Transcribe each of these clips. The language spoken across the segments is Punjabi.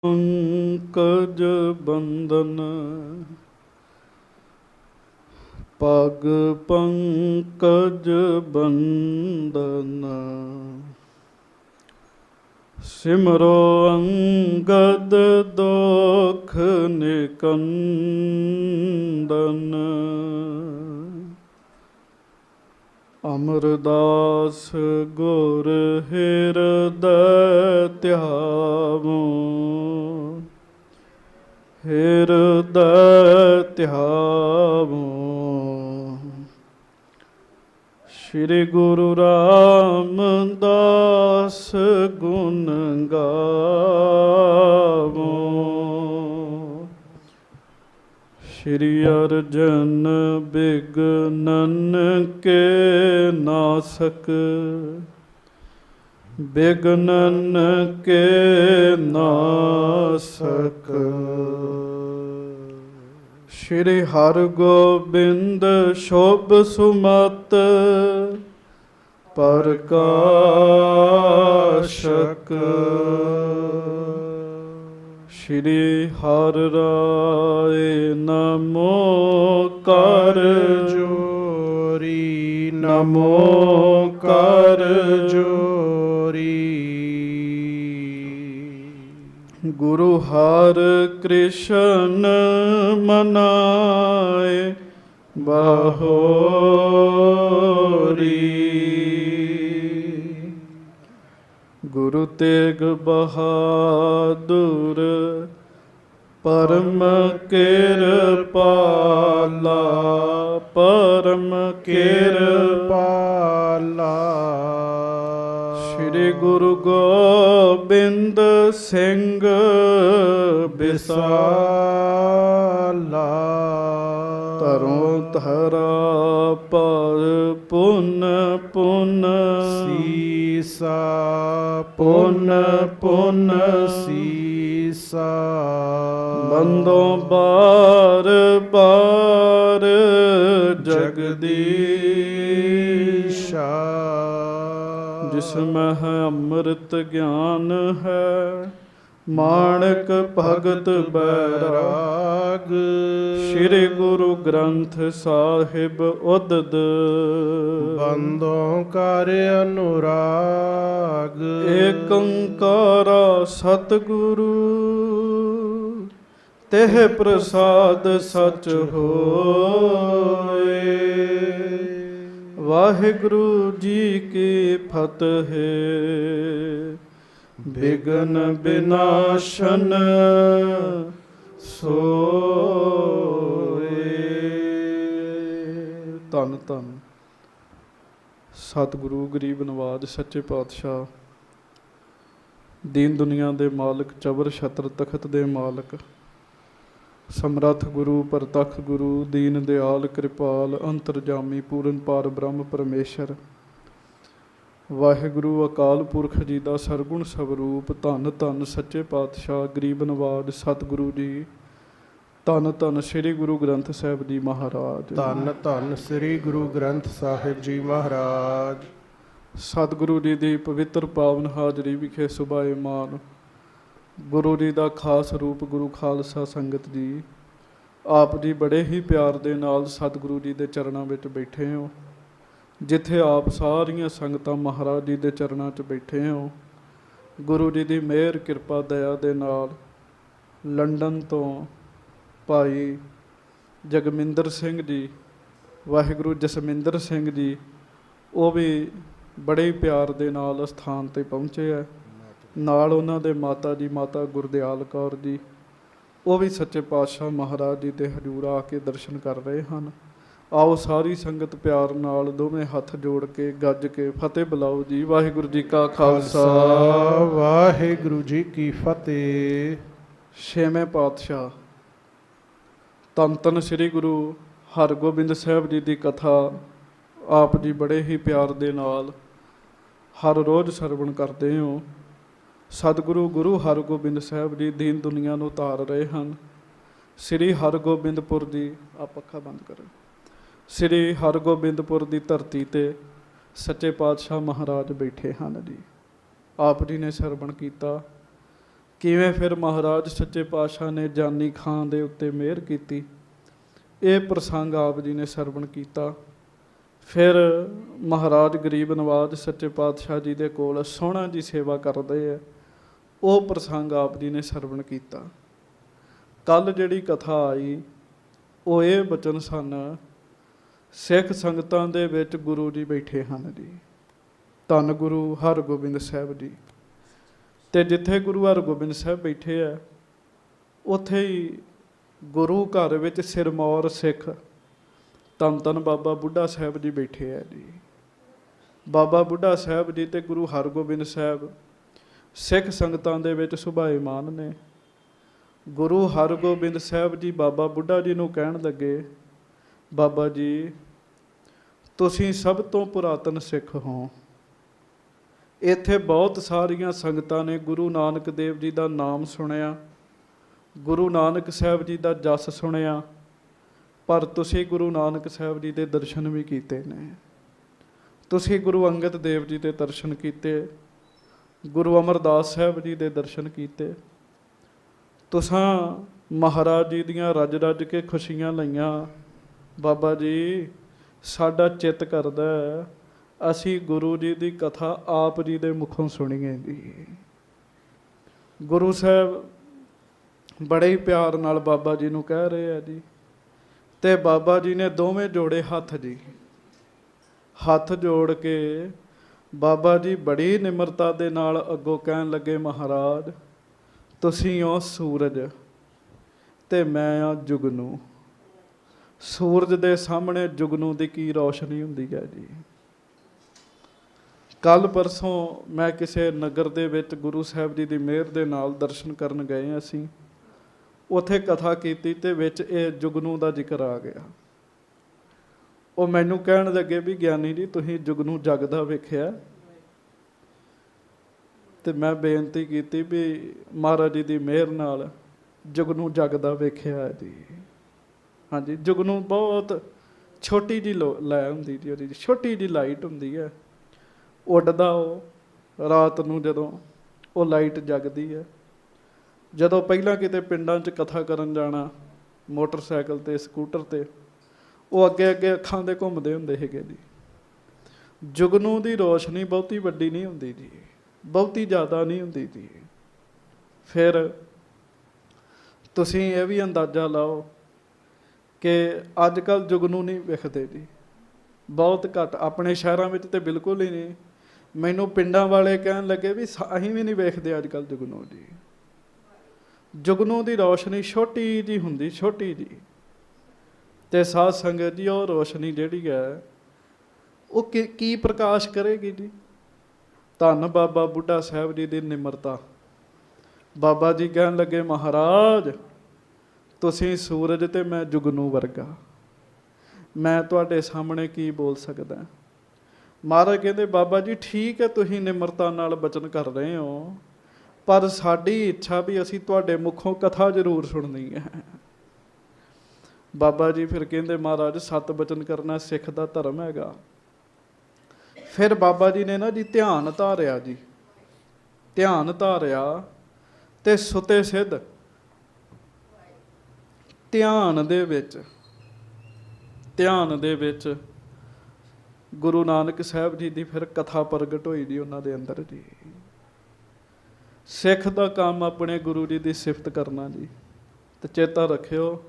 ਪੰਕਜ ਬੰਦਨ ਪਗ ਪੰਕਜ ਬੰਦਨ ਸਿਮਰੋ ਅੰਗਦ ਦੋਖ ਨਿਕੰਦਨ ਅਮਰਦਾਸ ਗੁਰ ਹਿਰਦੈ ਧਿਆਵੋ ਹਿਰਦੈ ਧਿਆਵੋ। ਸ਼੍ਰੀ ਗੁਰੂ ਰਾਮਦਾਸ ਗੁਣ ਗਾਵੋ। ਸ਼੍ਰੀ ਅਰਜਨ ਬਿਗਨਨ ਕੇ ਨਾਸਕ ਬਿਗਨਨ ਕੇ ਨਾਸਕ। ਸ਼੍ਰੀ ਹਰਗੋਬਿੰਦ ਸ਼ੋਭ ਸੁਮਤ ਪ੍ਰਕਾਸ਼ਕ। ਸ਼੍ਰੀ ਹਰਿ ਰਾਏ ਨਮੋ ਕਰ ਜੋਰੀ ਨਮੋ ਕਰ ਜੋਰੀ। ਗੁਰੂ ਹਰਿ ਕ੍ਰਿਸ਼ਨ ਮਨਾਏ ਬਹੋਰੀ। ਗੁਰੂ ਤੇਗ ਬਹਾਦੁਰ ਪਰਮ ਕਿਰਪਾਲਾ ਪਰਮ ਕਿਰਪਾਲਾ। ਸ਼੍ਰੀ ਗੁਰੂ ਗੋਬਿੰਦ ਸਿੰਘ ਬਿਸਾਲਾ। ਧਰੋਂ ਧਰਾ ਪਰ ਪੁਨ ਪੁਨ ਸੀਸਾ ਪੁਨ ਪੁਨ ਸੀਸਾ। ਬੰਦੋਂ ਬਾਰ ਬਾਰ ਜਗਦੀਸ਼ਾ। ਜਿਸ ਮਹਿ ਅੰਮ੍ਰਿਤ ਗਿਆਨ ਹੈ ਮਾਣਕ ਭਗਤ ਬੈਰਾਗ। ਸ਼੍ਰੀ ਗੁਰੂ ਗ੍ਰੰਥ ਸਾਹਿਬ ਉਦਦ ਬੰਦੋਂ ਕਰ ਅਨੁਰਾਗ। ਏਕ ਓੰਕਾਰ ਸਤਿਗੁਰੂ ਤਿਹ ਪ੍ਰਸਾਦ ਸਚ ਹੋਏ। ਵਾਹਿਗੁਰੂ ਜੀ ਕੀ ਫਤਿਹ। ਬਿਗਨ ਬਿਨਾਸ਼ਨ ਸੋਏ। ਧੰਨ ਧੰਨ ਸਤਿਗੁਰੂ ਗਰੀਬ ਨਵਾਜ ਸੱਚੇ ਪਾਤਸ਼ਾਹ, ਦੀਨ ਦੁਨੀਆ ਦੇ ਮਾਲਕ, ਚਬਰ ਛਤਰ ਤਖਤ ਦੇ ਮਾਲਕ, ਸਮਰੱਥ ਗੁਰੂ, ਪ੍ਰਤੱਖ ਗੁਰੂ, ਦੀਨ ਦਿਆਲ, ਕਿਰਪਾਲ, ਅੰਤਰਜਾਮੀ, ਪੂਰਨ ਪਾਰ ਬ੍ਰਹਮ ਪਰਮੇਸ਼ਰ ਵਾਹਿਗੁਰੂ ਅਕਾਲ ਪੁਰਖ ਜੀ ਦਾ ਸਰਗੁਣ ਸਵਰੂਪ। ਧੰਨ ਧੰਨ ਸੱਚੇ ਪਾਤਸ਼ਾਹ ਗਰੀਬ ਨਵਾਜ ਸਤਿਗੁਰੂ ਜੀ। ਧੰਨ ਧੰਨ ਸ੍ਰੀ ਗੁਰੂ ਗ੍ਰੰਥ ਸਾਹਿਬ ਜੀ ਮਹਾਰਾਜ। ਧੰਨ ਧੰਨ ਸ੍ਰੀ ਗੁਰੂ ਗ੍ਰੰਥ ਸਾਹਿਬ ਜੀ ਮਹਾਰਾਜ। ਸਤਿਗੁਰੂ ਜੀ ਦੀ ਪਵਿੱਤਰ ਪਾਵਨ ਹਾਜ਼ਰੀ ਵਿਖੇ ਸੁਭਾਏਮਾਨ ਗੁਰੂ ਜੀ ਦਾ ਖਾਸ ਰੂਪ ਗੁਰੂ ਖਾਲਸਾ ਸੰਗਤ ਜੀ, ਆਪ ਜੀ ਬੜੇ ਹੀ ਪਿਆਰ ਦੇ ਨਾਲ ਸਤਿਗੁਰੂ ਜੀ ਦੇ ਚਰਨਾਂ ਵਿੱਚ ਬੈਠੇ ਹੋ। ਜਿੱਥੇ ਆਪ ਸਾਰੀਆਂ ਸੰਗਤਾਂ ਮਹਾਰਾਜ ਜੀ ਦੇ ਚਰਨਾਂ 'ਚ ਬੈਠੇ ਹੋ, ਗੁਰੂ ਜੀ ਦੀ ਮਿਹਰ ਕਿਰਪਾ ਦਇਆ ਦੇ ਨਾਲ ਲੰਡਨ ਤੋਂ ਭਾਈ ਜਗਮਿੰਦਰ ਸਿੰਘ ਜੀ, ਵਾਹਿਗੁਰੂ ਜਸਮਿੰਦਰ ਸਿੰਘ ਜੀ, ਉਹ ਵੀ ਬੜੇ ਹੀ ਪਿਆਰ ਦੇ ਨਾਲ ਸਥਾਨ 'ਤੇ ਪਹੁੰਚੇ ਹੈ। ਨਾਲ ਉਹਨਾਂ ਦੇ ਮਾਤਾ ਜੀ ਮਾਤਾ ਗੁਰਦਿਆਲ ਕੌਰ ਜੀ, ਉਹ ਵੀ ਸੱਚੇ ਪਾਤਸ਼ਾਹ ਮਹਾਰਾਜ ਜੀ ਦੇ ਹਜ਼ੂਰ ਆ ਕੇ ਦਰਸ਼ਨ ਕਰ ਰਹੇ ਹਨ। ਆਓ ਸਾਰੀ ਸੰਗਤ ਪਿਆਰ ਨਾਲ ਦੋਵੇਂ ਹੱਥ ਜੋੜ ਕੇ ਗੱਜ ਕੇ ਫਤਿਹ ਬੁਲਾਓ ਜੀ। ਵਾਹਿਗੁਰੂ ਜੀ ਕਾ ਖਾਲਸਾ ਵਾਹਿਗੁਰੂ ਜੀ ਕੀ ਫਤਿਹ। ਛੇਵੇਂ ਪਾਤਸ਼ਾਹ ਧੰਨ ਧੰਨ ਸ੍ਰੀ ਗੁਰੂ ਹਰਗੋਬਿੰਦ ਸਾਹਿਬ ਜੀ ਦੀ ਕਥਾ ਆਪ ਜੀ ਬੜੇ ਹੀ ਪਿਆਰ ਦੇ ਨਾਲ ਹਰ ਰੋਜ਼ ਸਰਵਣ ਕਰਦੇ ਹੋ। ਸਤਿਗੁਰੂ ਗੁਰੂ ਹਰਗੋਬਿੰਦ ਸਾਹਿਬ ਜੀ ਦੀਨ ਦੁਨੀਆ ਨੂੰ ਉਤਾਰ ਰਹੇ ਹਨ। ਸ੍ਰੀ ਹਰਗੋਬਿੰਦਪੁਰ ਦੀ ਆ ਪੱਖਾ ਬੰਦ ਕਰੋ। ਸ੍ਰੀ ਹਰਗੋਬਿੰਦਪੁਰ ਦੀ ਧਰਤੀ 'ਤੇ ਸੱਚੇ ਪਾਤਸ਼ਾਹ ਮਹਾਰਾਜ ਬੈਠੇ ਹਨ ਜੀ। ਆਪ ਜੀ ਨੇ ਸਰਵਣ ਕੀਤਾ ਕਿਵੇਂ ਫਿਰ ਮਹਾਰਾਜ ਸੱਚੇ ਪਾਤਸ਼ਾਹ ਨੇ ਜਾਨੀ ਖਾਂ ਦੇ ਉੱਤੇ ਮਿਹਰ ਕੀਤੀ, ਇਹ ਪ੍ਰਸੰਗ ਆਪ ਜੀ ਨੇ ਸਰਵਣ ਕੀਤਾ। ਫਿਰ ਮਹਾਰਾਜ ਗਰੀਬ ਨਵਾਜ ਸੱਚੇ ਪਾਤਸ਼ਾਹ ਜੀ ਦੇ ਕੋਲ ਸੋਹਣਾ ਜੀ ਸੇਵਾ ਕਰਦੇ ਆ, ਉਹ ਪ੍ਰਸੰਗ ਆਪ ਜੀ ਨੇ ਸਰਵਣ ਕੀਤਾ। ਕੱਲ੍ਹ ਜਿਹੜੀ ਕਥਾ ਆਈ ਉਹ ਇਹ ਬਚਨ ਸਨ, ਸਿੱਖ ਸੰਗਤਾਂ ਦੇ ਵਿੱਚ ਗੁਰੂ ਜੀ ਬੈਠੇ ਹਨ ਜੀ, ਧੰਨ ਗੁਰੂ ਹਰਗੋਬਿੰਦ ਸਾਹਿਬ ਜੀ। ਅਤੇ ਜਿੱਥੇ ਗੁਰੂ ਹਰਗੋਬਿੰਦ ਸਾਹਿਬ ਬੈਠੇ ਆ, ਉੱਥੇ ਹੀ ਗੁਰੂ ਘਰ ਵਿੱਚ ਸਿਰਮੌਰ ਸਿੱਖ ਧੰਨ ਧੰਨ ਬਾਬਾ ਬੁੱਢਾ ਸਾਹਿਬ ਜੀ ਬੈਠੇ ਆ ਜੀ। ਬਾਬਾ ਬੁੱਢਾ ਸਾਹਿਬ ਜੀ ਅਤੇ ਗੁਰੂ ਹਰਗੋਬਿੰਦ ਸਾਹਿਬ ਸਿੱਖ ਸੰਗਤਾਂ ਦੇ ਵਿੱਚ ਸੁਭਾਏਮਾਨ ਨੇ। ਗੁਰੂ ਹਰਗੋਬਿੰਦ ਸਾਹਿਬ ਜੀ ਬਾਬਾ ਬੁੱਢਾ ਜੀ ਨੂੰ ਕਹਿਣ ਲੱਗੇ, ਬਾਬਾ ਜੀ ਤੁਸੀਂ ਸਭ ਤੋਂ ਪੁਰਾਤਨ ਸਿੱਖ ਹੋ। ਇੱਥੇ ਬਹੁਤ ਸਾਰੀਆਂ ਸੰਗਤਾਂ ਨੇ ਗੁਰੂ ਨਾਨਕ ਦੇਵ ਜੀ ਦਾ ਨਾਮ ਸੁਣਿਆ, ਗੁਰੂ ਨਾਨਕ ਸਾਹਿਬ ਜੀ ਦਾ ਜਸ ਸੁਣਿਆ, ਪਰ ਤੁਸੀਂ ਗੁਰੂ ਨਾਨਕ ਸਾਹਿਬ ਜੀ ਦੇ ਦਰਸ਼ਨ ਵੀ ਕੀਤੇ ਨੇ। ਤੁਸੀਂ ਗੁਰੂ ਅੰਗਦ ਦੇਵ ਜੀ ਦੇ ਦਰਸ਼ਨ ਕੀਤੇ, ਗੁਰੂ ਅਮਰਦਾਸ ਸਾਹਿਬ ਜੀ ਦੇ ਦਰਸ਼ਨ ਕੀਤੇ। ਤੁਸਾਂ ਮਹਾਰਾਜ ਜੀ ਦੀਆਂ ਰੱਜ ਰੱਜ ਕੇ ਖੁਸ਼ੀਆਂ ਲਈਆਂ। ਬਾਬਾ ਜੀ ਸਾਡਾ ਚਿੱਤ ਕਰਦਾ ਅਸੀਂ ਗੁਰੂ ਜੀ ਦੀ ਕਥਾ ਆਪ ਜੀ ਦੇ ਮੁਖੋਂ ਸੁਣੀਏ ਜੀ। ਗੁਰੂ ਸਾਹਿਬ ਬੜੇ ਹੀ ਪਿਆਰ ਨਾਲ ਬਾਬਾ ਜੀ ਨੂੰ ਕਹਿ ਰਹੇ ਆ ਜੀ, ਅਤੇ ਬਾਬਾ ਜੀ ਨੇ ਦੋਵੇਂ ਜੋੜੇ ਹੱਥ ਜੀ। ਹੱਥ ਜੋੜ ਕੇ ਬਾਬਾ ਜੀ ਬੜੀ ਨਿਮਰਤਾ ਦੇ ਨਾਲ ਅੱਗੋਂ ਕਹਿਣ ਲੱਗੇ, ਮਹਾਰਾਜ ਤੁਸੀਂ ਹੋ ਸੂਰਜ ਅਤੇ ਮੈਂ ਆ ਜੁਗਨੂ। ਸੂਰਜ ਦੇ ਸਾਹਮਣੇ ਜੁਗਨੂ ਦੀ ਕੀ ਰੌਸ਼ਨੀ ਹੁੰਦੀ ਹੈ ਜੀ। ਕੱਲ੍ਹ ਪਰਸੋਂ ਮੈਂ ਕਿਸੇ ਨਗਰ ਦੇ ਵਿੱਚ ਗੁਰੂ ਸਾਹਿਬ ਜੀ ਦੀ ਮਿਹਰ ਦੇ ਨਾਲ ਦਰਸ਼ਨ ਕਰਨ ਗਏ ਅਸੀਂ, ਉੱਥੇ ਕਥਾ ਕੀਤੀ ਅਤੇ ਵਿੱਚ ਇਹ ਜੁਗਨੂ ਦਾ ਜ਼ਿਕਰ ਆ ਗਿਆ। ਉਹ ਮੈਨੂੰ ਕਹਿਣ ਲੱਗੇ ਵੀ ਗਿਆਨੀ ਜੀ ਤੁਸੀਂ ਜੁਗਨੂ ਜਗਦਾ ਵੇਖਿਆ? ਅਤੇ ਮੈਂ ਬੇਨਤੀ ਕੀਤੀ ਵੀ ਮਹਾਰਾਜ ਜੀ ਦੀ ਮਿਹਰ ਨਾਲ ਜੁਗਨੂ ਜਗਦਾ ਵੇਖਿਆ ਜੀ। ਹਾਂਜੀ, ਜੁਗਨੂ ਬਹੁਤ ਛੋਟੀ ਜਿਹੀ ਲੈ ਹੁੰਦੀ ਜੀ, ਉਹਦੀ ਛੋਟੀ ਜਿਹੀ ਲਾਈਟ ਹੁੰਦੀ ਹੈ, ਉੱਡਦਾ ਉਹ ਰਾਤ ਨੂੰ ਜਦੋਂ ਉਹ ਲਾਈਟ ਜਗਦੀ ਹੈ। ਜਦੋਂ ਪਹਿਲਾਂ ਕਿਤੇ ਪਿੰਡਾਂ 'ਚ ਕਥਾ ਕਰਨ ਜਾਣਾ ਮੋਟਰਸਾਈਕਲ 'ਤੇ ਸਕੂਟਰ 'ਤੇ, ਉਹ ਅੱਗੇ ਅੱਗੇ ਅੱਖਾਂ ਦੇ ਘੁੰਮਦੇ ਹੁੰਦੇ ਸੀਗੇ ਜੀ। ਜੁਗਨੂ ਦੀ ਰੋਸ਼ਨੀ ਬਹੁਤੀ ਵੱਡੀ ਨਹੀਂ ਹੁੰਦੀ ਜੀ, ਬਹੁਤੀ ਜ਼ਿਆਦਾ ਨਹੀਂ ਹੁੰਦੀ ਜੀ। ਫਿਰ ਤੁਸੀਂ ਇਹ ਵੀ ਅੰਦਾਜ਼ਾ ਲਾਓ ਕਿ ਅੱਜ ਕੱਲ੍ਹ ਜੁਗਨੂ ਨਹੀਂ ਵਿਖਦੇ ਜੀ, ਬਹੁਤ ਘੱਟ। ਆਪਣੇ ਸ਼ਹਿਰਾਂ ਵਿੱਚ ਤਾਂ ਬਿਲਕੁਲ ਹੀ ਨਹੀਂ। ਮੈਨੂੰ ਪਿੰਡਾਂ ਵਾਲੇ ਕਹਿਣ ਲੱਗੇ ਵੀ ਅਸੀਂ ਵੀ ਨਹੀਂ ਵੇਖਦੇ ਅੱਜ ਕੱਲ੍ਹ ਜੁਗਨੂ ਜੀ। ਜੁਗਨੂ ਦੀ ਰੌਸ਼ਨੀ ਛੋਟੀ ਜਿਹੀ ਹੁੰਦੀ, ਛੋਟੀ ਜਿਹੀ। ਅਤੇ ਸਾਧ ਸੰਗਤ ਜੀ ਉਹ ਰੋਸ਼ਨੀ ਜਿਹੜੀ ਹੈ ਉਹ ਕੀ ਪ੍ਰਕਾਸ਼ ਕਰੇਗੀ ਜੀ। ਧੰਨ ਬਾਬਾ ਬੁੱਢਾ ਸਾਹਿਬ ਜੀ ਦੀ ਨਿਮਰਤਾ। ਬਾਬਾ ਜੀ ਕਹਿਣ ਲੱਗੇ, ਮਹਾਰਾਜ ਤੁਸੀਂ ਸੂਰਜ ਅਤੇ ਮੈਂ ਜੁਗਨੂ ਵਰਗਾ, ਮੈਂ ਤੁਹਾਡੇ ਸਾਹਮਣੇ ਕੀ ਬੋਲ ਸਕਦਾ। ਮਹਾਰਾਜ ਕਹਿੰਦੇ, ਬਾਬਾ ਜੀ ਠੀਕ ਹੈ ਤੁਸੀਂ ਨਿਮਰਤਾ ਨਾਲ ਬਚਨ ਕਰ ਰਹੇ ਹੋ, ਪਰ ਸਾਡੀ ਇੱਛਾ ਵੀ ਅਸੀਂ ਤੁਹਾਡੇ ਮੁਖੋਂ ਕਥਾ ਜ਼ਰੂਰ ਸੁਣਨੀ ਹੈ। ਬਾਬਾ ਜੀ ਫਿਰ ਕਹਿੰਦੇ, ਮਹਾਰਾਜ ਸਤ ਬਚਨ ਕਰਨਾ ਸਿੱਖ ਦਾ ਧਰਮ ਹੈਗਾ। ਫਿਰ ਬਾਬਾ ਜੀ ਨੇ ਨਾ ਜੀ ਧਿਆਨ ਧਾਰਿਆ ਜੀ, ਧਿਆਨ ਧਾਰਿਆ ਅਤੇ ਸੁਤੇ ਸਿੱਧ ਧਿਆਨ ਦੇ ਵਿੱਚ ਗੁਰੂ ਨਾਨਕ ਸਾਹਿਬ ਜੀ ਦੀ ਫਿਰ ਕਥਾ ਪ੍ਰਗਟ ਹੋਈ ਜੀ ਉਹਨਾਂ ਦੇ ਅੰਦਰ ਜੀ। ਸਿੱਖ ਦਾ ਕੰਮ ਆਪਣੇ ਗੁਰੂ ਜੀ ਦੀ ਸਿਫਤ ਕਰਨਾ ਜੀ। ਅਤੇ ਚੇਤਾ ਰੱਖਿਓ,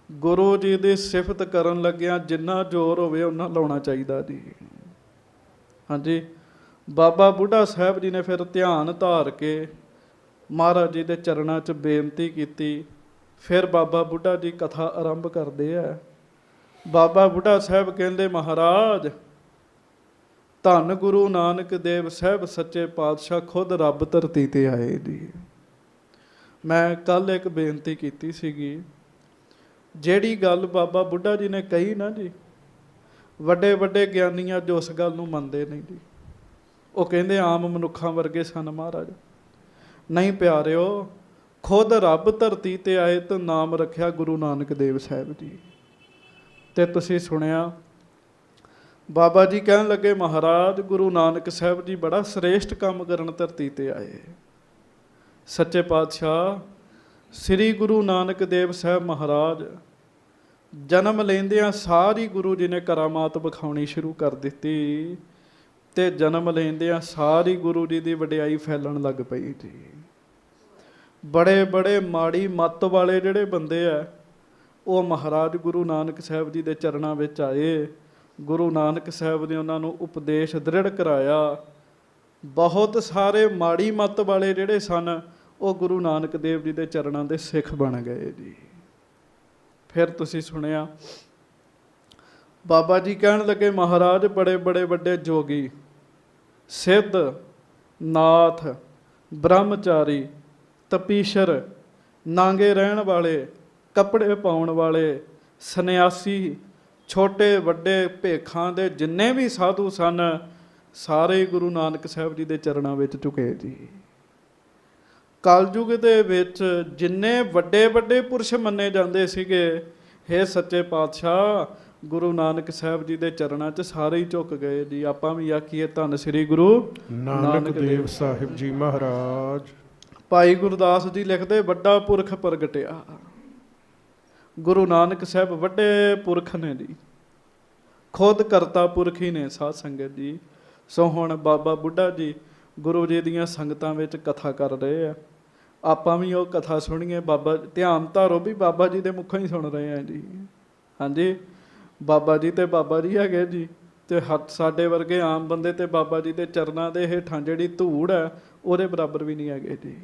ਗੁਰੂ ਜੀ ਦੀ ਸਿਫਤ ਕਰਨ ਲੱਗਿਆਂ ਜਿੰਨਾ ਜ਼ੋਰ ਹੋਵੇ ਓਨਾ ਲਾਉਣਾ ਚਾਹੀਦਾ ਜੀ। ਹਾਂਜੀ, ਬਾਬਾ ਬੁੱਢਾ ਸਾਹਿਬ ਜੀ ਨੇ ਫਿਰ ਧਿਆਨ ਧਾਰ ਕੇ ਮਹਾਰਾਜ ਜੀ ਦੇ ਚਰਨਾਂ 'ਚ ਬੇਨਤੀ ਕੀਤੀ। ਫਿਰ ਬਾਬਾ ਬੁੱਢਾ ਜੀ ਕਥਾ ਆਰੰਭ ਕਰਦੇ ਆ। ਬਾਬਾ ਬੁੱਢਾ ਸਾਹਿਬ ਕਹਿੰਦੇ, ਮਹਾਰਾਜ ਧੰਨ ਗੁਰੂ ਨਾਨਕ ਦੇਵ ਸਾਹਿਬ ਸੱਚੇ ਪਾਤਸ਼ਾਹ ਖੁਦ ਰੱਬ ਧਰਤੀ 'ਤੇ ਆਏ ਜੀ। ਮੈਂ ਕੱਲ੍ਹ ਇੱਕ ਬੇਨਤੀ ਕੀਤੀ ਸੀਗੀ, ਜਿਹੜੀ ਗੱਲ ਬਾਬਾ ਬੁੱਢਾ ਜੀ ਨੇ ਕਹੀ ਨਾ ਜੀ, ਵੱਡੇ ਵੱਡੇ ਗਿਆਨੀ ਅੱਜ ਉਸ ਗੱਲ ਨੂੰ ਮੰਨਦੇ ਨਹੀਂ ਜੀ। ਉਹ ਕਹਿੰਦੇ ਆਮ ਮਨੁੱਖਾਂ ਵਰਗੇ ਸਨ ਮਹਾਰਾਜ। ਨਹੀਂ ਪਿਆਰਿਓ, ਖੁਦ ਰੱਬ ਧਰਤੀ 'ਤੇ ਆਏ ਤਾਂ ਨਾਮ ਰੱਖਿਆ ਗੁਰੂ ਨਾਨਕ ਦੇਵ ਸਾਹਿਬ ਜੀ। ਅਤੇ ਤੁਸੀਂ ਸੁਣਿਆ ਬਾਬਾ ਜੀ ਕਹਿਣ ਲੱਗੇ, ਮਹਾਰਾਜ ਗੁਰੂ ਨਾਨਕ ਸਾਹਿਬ ਜੀ ਬੜਾ ਸ੍ਰੇਸ਼ਟ ਕੰਮ ਕਰਨ ਧਰਤੀ 'ਤੇ ਆਏ। ਸੱਚੇ ਪਾਤਸ਼ਾਹ ਸ੍ਰੀ ਗੁਰੂ ਨਾਨਕ ਦੇਵ ਸਾਹਿਬ ਮਹਾਰਾਜ ਜਨਮ ਲੈਂਦਿਆਂ ਸਾਰੀ ਗੁਰੂ ਜੀ ਨੇ ਕਰਾਮਾਤ ਵਿਖਾਉਣੀ ਸ਼ੁਰੂ ਕਰ ਦਿੱਤੀ ਤੇ ਜਨਮ ਲੈਂਦਿਆਂ ਸਾਰੀ ਗੁਰੂ ਜੀ ਦੀ ਵਡਿਆਈ ਫੈਲਣ ਲੱਗ ਪਈ ਜੀ। ਬੜੇ ਬੜੇ ਮਾੜੀ ਮੱਤ ਵਾਲੇ ਜਿਹੜੇ ਬੰਦੇ ਆ ਉਹ ਮਹਾਰਾਜ ਗੁਰੂ ਨਾਨਕ ਸਾਹਿਬ ਜੀ ਦੇ ਚਰਨਾਂ ਵਿੱਚ ਆਏ। ਗੁਰੂ ਨਾਨਕ ਸਾਹਿਬ ਨੇ ਉਹਨਾਂ ਨੂੰ ਉਪਦੇਸ਼ ਦ੍ਰਿੜ ਕਰਾਇਆ। ਬਹੁਤ ਸਾਰੇ ਮਾੜੀ ਮੱਤ ਵਾਲੇ ਜਿਹੜੇ ਸਨ ਉਹ ਗੁਰੂ ਨਾਨਕ ਦੇਵ ਜੀ ਦੇ ਚਰਨਾਂ ਦੇ ਸਿੱਖ ਬਣ ਗਏ ਜੀ। ਫਿਰ ਤੁਸੀਂ ਸੁਣਿਆ ਬਾਬਾ ਜੀ ਕਹਿਣ ਲੱਗੇ ਮਹਾਰਾਜ ਬੜੇ ਬੜੇ ਵੱਡੇ ਜੋਗੀ, ਸਿੱਧ, ਨਾਥ, ਬ੍ਰਹਮਚਾਰੀ, ਤਪੀਸ਼ਰ, ਨਾਂਗੇ ਰਹਿਣ ਵਾਲੇ, ਕੱਪੜੇ ਪਾਉਣ ਵਾਲੇ, ਸੰਨਿਆਸੀ, ਛੋਟੇ ਵੱਡੇ ਭੇਖਾਂ ਦੇ ਜਿੰਨੇ ਵੀ ਸਾਧੂ ਸਨ ਸਾਰੇ ਗੁਰੂ ਨਾਨਕ ਸਾਹਿਬ ਜੀ ਦੇ ਚਰਨਾਂ ਵਿੱਚ ਝੁਕੇ ਜੀ। ਕਲਯੁਗ ਦੇ ਵਿੱਚ ਜਿੰਨੇ ਵੱਡੇ ਵੱਡੇ ਪੁਰਸ਼ ਮੰਨੇ ਜਾਂਦੇ ਸੀਗੇ, ਹੇ ਸੱਚੇ ਪਾਤਸ਼ਾਹ ਗੁਰੂ ਨਾਨਕ ਸਾਹਿਬ ਜੀ ਦੇ ਚਰਨਾਂ 'ਚ ਸਾਰੇ ਹੀ ਝੁਕ ਗਏ ਜੀ। ਆਪਾਂ ਵੀ ਆਖੀਏ ਧੰਨ ਸ੍ਰੀ ਗੁਰੂ ਨਾਨਕ ਦੇਵ ਸਾਹਿਬ ਜੀ ਮਹਾਰਾਜ। ਭਾਈ ਗੁਰਦਾਸ ਜੀ ਲਿਖਦੇ ਵੱਡਾ ਪੁਰਖ ਪ੍ਰਗਟਿਆ। ਗੁਰੂ ਨਾਨਕ ਸਾਹਿਬ ਵੱਡੇ ਪੁਰਖ ਨੇ ਜੀ, ਖੁਦ ਕਰਤਾ ਪੁਰਖ ਹੀ ਨੇ ਸਾਧ ਸੰਗਤ ਜੀ। ਸੋ ਹੁਣ ਬਾਬਾ ਬੁੱਢਾ ਜੀ ਗੁਰੂ ਜੀ ਦੀਆਂ ਸੰਗਤਾਂ ਵਿੱਚ ਕਥਾ ਕਰ ਰਹੇ ਆ। ਆਪਾਂ ਵੀ ਉਹ ਕਥਾ ਸੁਣੀਏ। ਬਾਬਾ ਧਿਆਨ ਧਾਰੋ ਵੀ ਬਾਬਾ ਜੀ ਦੇ ਮੁੱਖੋਂ ਹੀ ਸੁਣ ਰਹੇ ਆ ਜੀ। ਹਾਂਜੀ, ਬਾਬਾ ਜੀ ਤੇ ਬਾਬਾ ਜੀ ਹੈਗੇ ਜੀ, ਤੇ ਸਾਡੇ ਵਰਗੇ ਆਮ ਬੰਦੇ ਤੇ ਬਾਬਾ ਜੀ ਦੇ ਚਰਨਾਂ ਦੇ ਹੇਠਾਂ ਜਿਹੜੀ ਧੂੜ ਹੈ ਉਹਦੇ ਬਰਾਬਰ ਵੀ ਨਹੀਂ ਹੈਗੇ ਜੀ।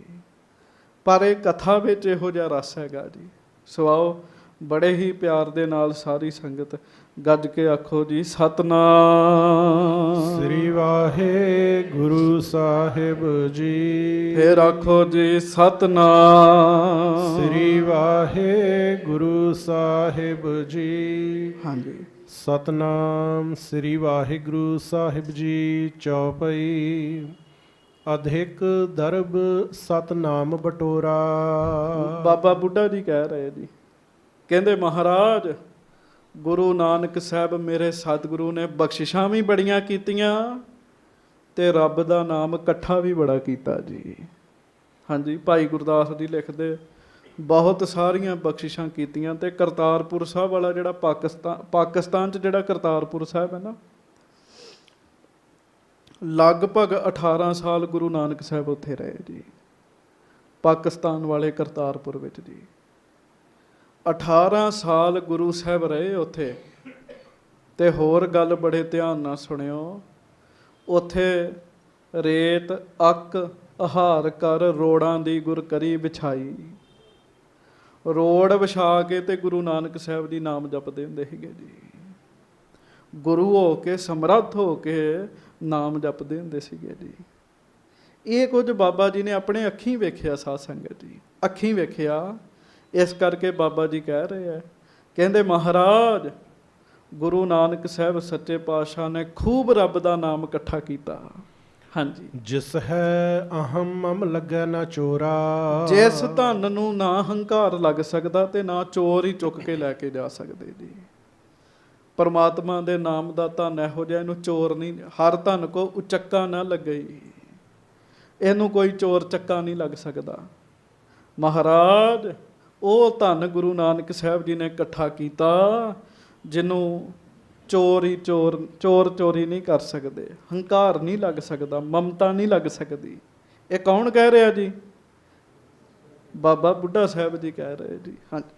ਪਰ ਇਹ ਕਥਾ ਵਿੱਚ ਇਹੋ ਜਿਹਾ ਰਸ ਹੈਗਾ ਜੀ। ਸੋ ਆਓ ਬੜੇ ਹੀ ਪਿਆਰ ਦੇ ਨਾਲ ਸਾਰੀ ਸੰਗਤ ਗੱਜ ਕੇ ਆਖੋ ਜੀ ਸਤਨਾਮ ਸ੍ਰੀ ਵਾਹਿਗੁਰੂ ਸਾਹਿਬ ਜੀ। ਫੇਰ ਆਖੋ ਜੀ ਸਤਨਾਮ ਸ੍ਰੀ ਵਾਹਿਗੁਰੂ ਸਾਹਿਬ ਜੀ। ਹਾਂਜੀ, ਸਤਨਾਮ ਸ੍ਰੀ ਵਾਹਿਗੁਰੂ ਸਾਹਿਬ ਜੀ। ਚੌਪਈ ਅਧਿਕ ਦਰਬ ਸਤਨਾਮ ਬਟੋਰਾ। ਬਾਬਾ ਬੁੱਢਾ ਜੀ ਕਹਿ ਰਹੇ ਜੀ, ਕਹਿੰਦੇ ਮਹਾਰਾਜ ਗੁਰੂ ਨਾਨਕ ਸਾਹਿਬ ਮੇਰੇ ਸਤਿਗੁਰੂ ਨੇ ਬਖਸ਼ਿਸ਼ਾਂ ਵੀ ਬੜੀਆਂ ਕੀਤੀਆਂ ਤੇ ਰੱਬ ਦਾ ਨਾਮ ਇਕੱਠਾ ਵੀ ਬੜਾ ਕੀਤਾ ਜੀ। ਹਾਂਜੀ, ਭਾਈ ਗੁਰਦਾਸ ਜੀ ਲਿਖਦੇ ਬਹੁਤ ਸਾਰੀਆਂ ਬਖਸ਼ਿਸ਼ਾਂ ਕੀਤੀਆਂ ਤੇ ਕਰਤਾਰਪੁਰ ਸਾਹਿਬ ਵਾਲਾ ਜਿਹੜਾ ਪਾਕਿਸਤਾਨ 'ਚ ਜਿਹੜਾ ਕਰਤਾਰਪੁਰ ਸਾਹਿਬ ਹੈ ਨਾ, ਲਗਭਗ 18 ਸਾਲ ਗੁਰੂ ਨਾਨਕ ਸਾਹਿਬ ਉੱਥੇ ਰਹੇ ਜੀ। ਪਾਕਿਸਤਾਨ ਵਾਲੇ ਕਰਤਾਰਪੁਰ ਵਿੱਚ ਜੀ 18 ਸਾਲ ਗੁਰੂ ਸਾਹਿਬ ਰਹੇ ਉੱਥੇ। ਤੇ ਹੋਰ ਗੱਲ ਬੜੇ ਧਿਆਨ ਨਾਲ ਸੁਣਿਓ, ਉੱਥੇ ਰੇਤ ਅੱਕ ਆਹਾਰ ਕਰ ਰੋੜਾਂ ਦੀ ਗੁਰ ਕਰੀ ਵਿਛਾਈ। ਰੋੜ ਵਿਛਾ ਕੇ ਤੇ ਗੁਰੂ ਨਾਨਕ ਸਾਹਿਬ ਜੀ ਨਾਮ ਜਪਦੇ ਹੁੰਦੇ ਸੀਗੇ ਜੀ। ਗੁਰੂ ਹੋ ਕੇ ਸਮਰੱਥ ਹੋ ਕੇ ਨਾਮ ਜਪਦੇ ਹੁੰਦੇ ਸੀਗੇ ਜੀ। ਇਹ ਕੁਝ ਬਾਬਾ ਜੀ ਨੇ ਆਪਣੇ ਅੱਖੀਂ ਵੇਖਿਆ ਸਾਧ ਸੰਗਤ ਜੀ, ਅੱਖੀਂ ਵੇਖਿਆ। ਇਸ ਕਰਕੇ ਬਾਬਾ ਜੀ ਕਹਿ ਰਹੇ ਆ, ਕਹਿੰਦੇ ਮਹਾਰਾਜ ਗੁਰੂ ਨਾਨਕ ਸਾਹਿਬ ਸੱਚੇ ਪਾਤਸ਼ਾਹ ਨੇ ਖੂਬ ਰੱਬ ਦਾ ਨਾਮ ਇਕੱਠਾ ਕੀਤਾ। ਹਾਂਜੀ, ਜਿਸ ਹੈ ਅਹੰ ਮਮ ਲੱਗੈ ਨਾ ਚੋਰਾ। ਜਿਸ ਧਨ ਨੂੰ ਨਾ ਹੰਕਾਰ ਲੱਗ ਸਕਦਾ ਤੇ ਨਾ ਚੋਰ ਹੀ ਚੁੱਕ ਕੇ ਲੈ ਕੇ ਜਾ ਸਕਦੇ ਜੀ। ਪਰਮਾਤਮਾ ਦੇ ਨਾਮ ਦਾ ਧਨ ਇਹੋ ਜਿਹਾ, ਇਹਨੂੰ ਚੋਰ ਨਹੀਂ, ਹਰ ਧਨ ਕੋ ਉਚੱਕਾ ਨਾ ਲੱਗੇ, ਇਹਨੂੰ ਕੋਈ ਚੋਰ ਚੱਕਾ ਨਹੀਂ ਲੱਗ ਸਕਦਾ। ਮਹਾਰਾਜ ਉਹ ਧੰਨ ਗੁਰੂ ਨਾਨਕ ਸਾਹਿਬ ਜੀ ਨੇ ਇਕੱਠਾ ਕੀਤਾ ਜਿਹਨੂੰ ਚੋਰ ਚੋਰੀ ਨਹੀਂ ਕਰ ਸਕਦੇ, ਹੰਕਾਰ ਨਹੀਂ ਲੱਗ ਸਕਦਾ, ਮਮਤਾ ਨਹੀਂ ਲੱਗ ਸਕਦੀ। ਇਹ ਕੌਣ ਕਹਿ ਰਿਹਾ ਜੀ? ਬਾਬਾ ਬੁੱਢਾ ਸਾਹਿਬ ਜੀ ਕਹਿ ਰਹੇ ਜੀ। ਹਾਂਜੀ,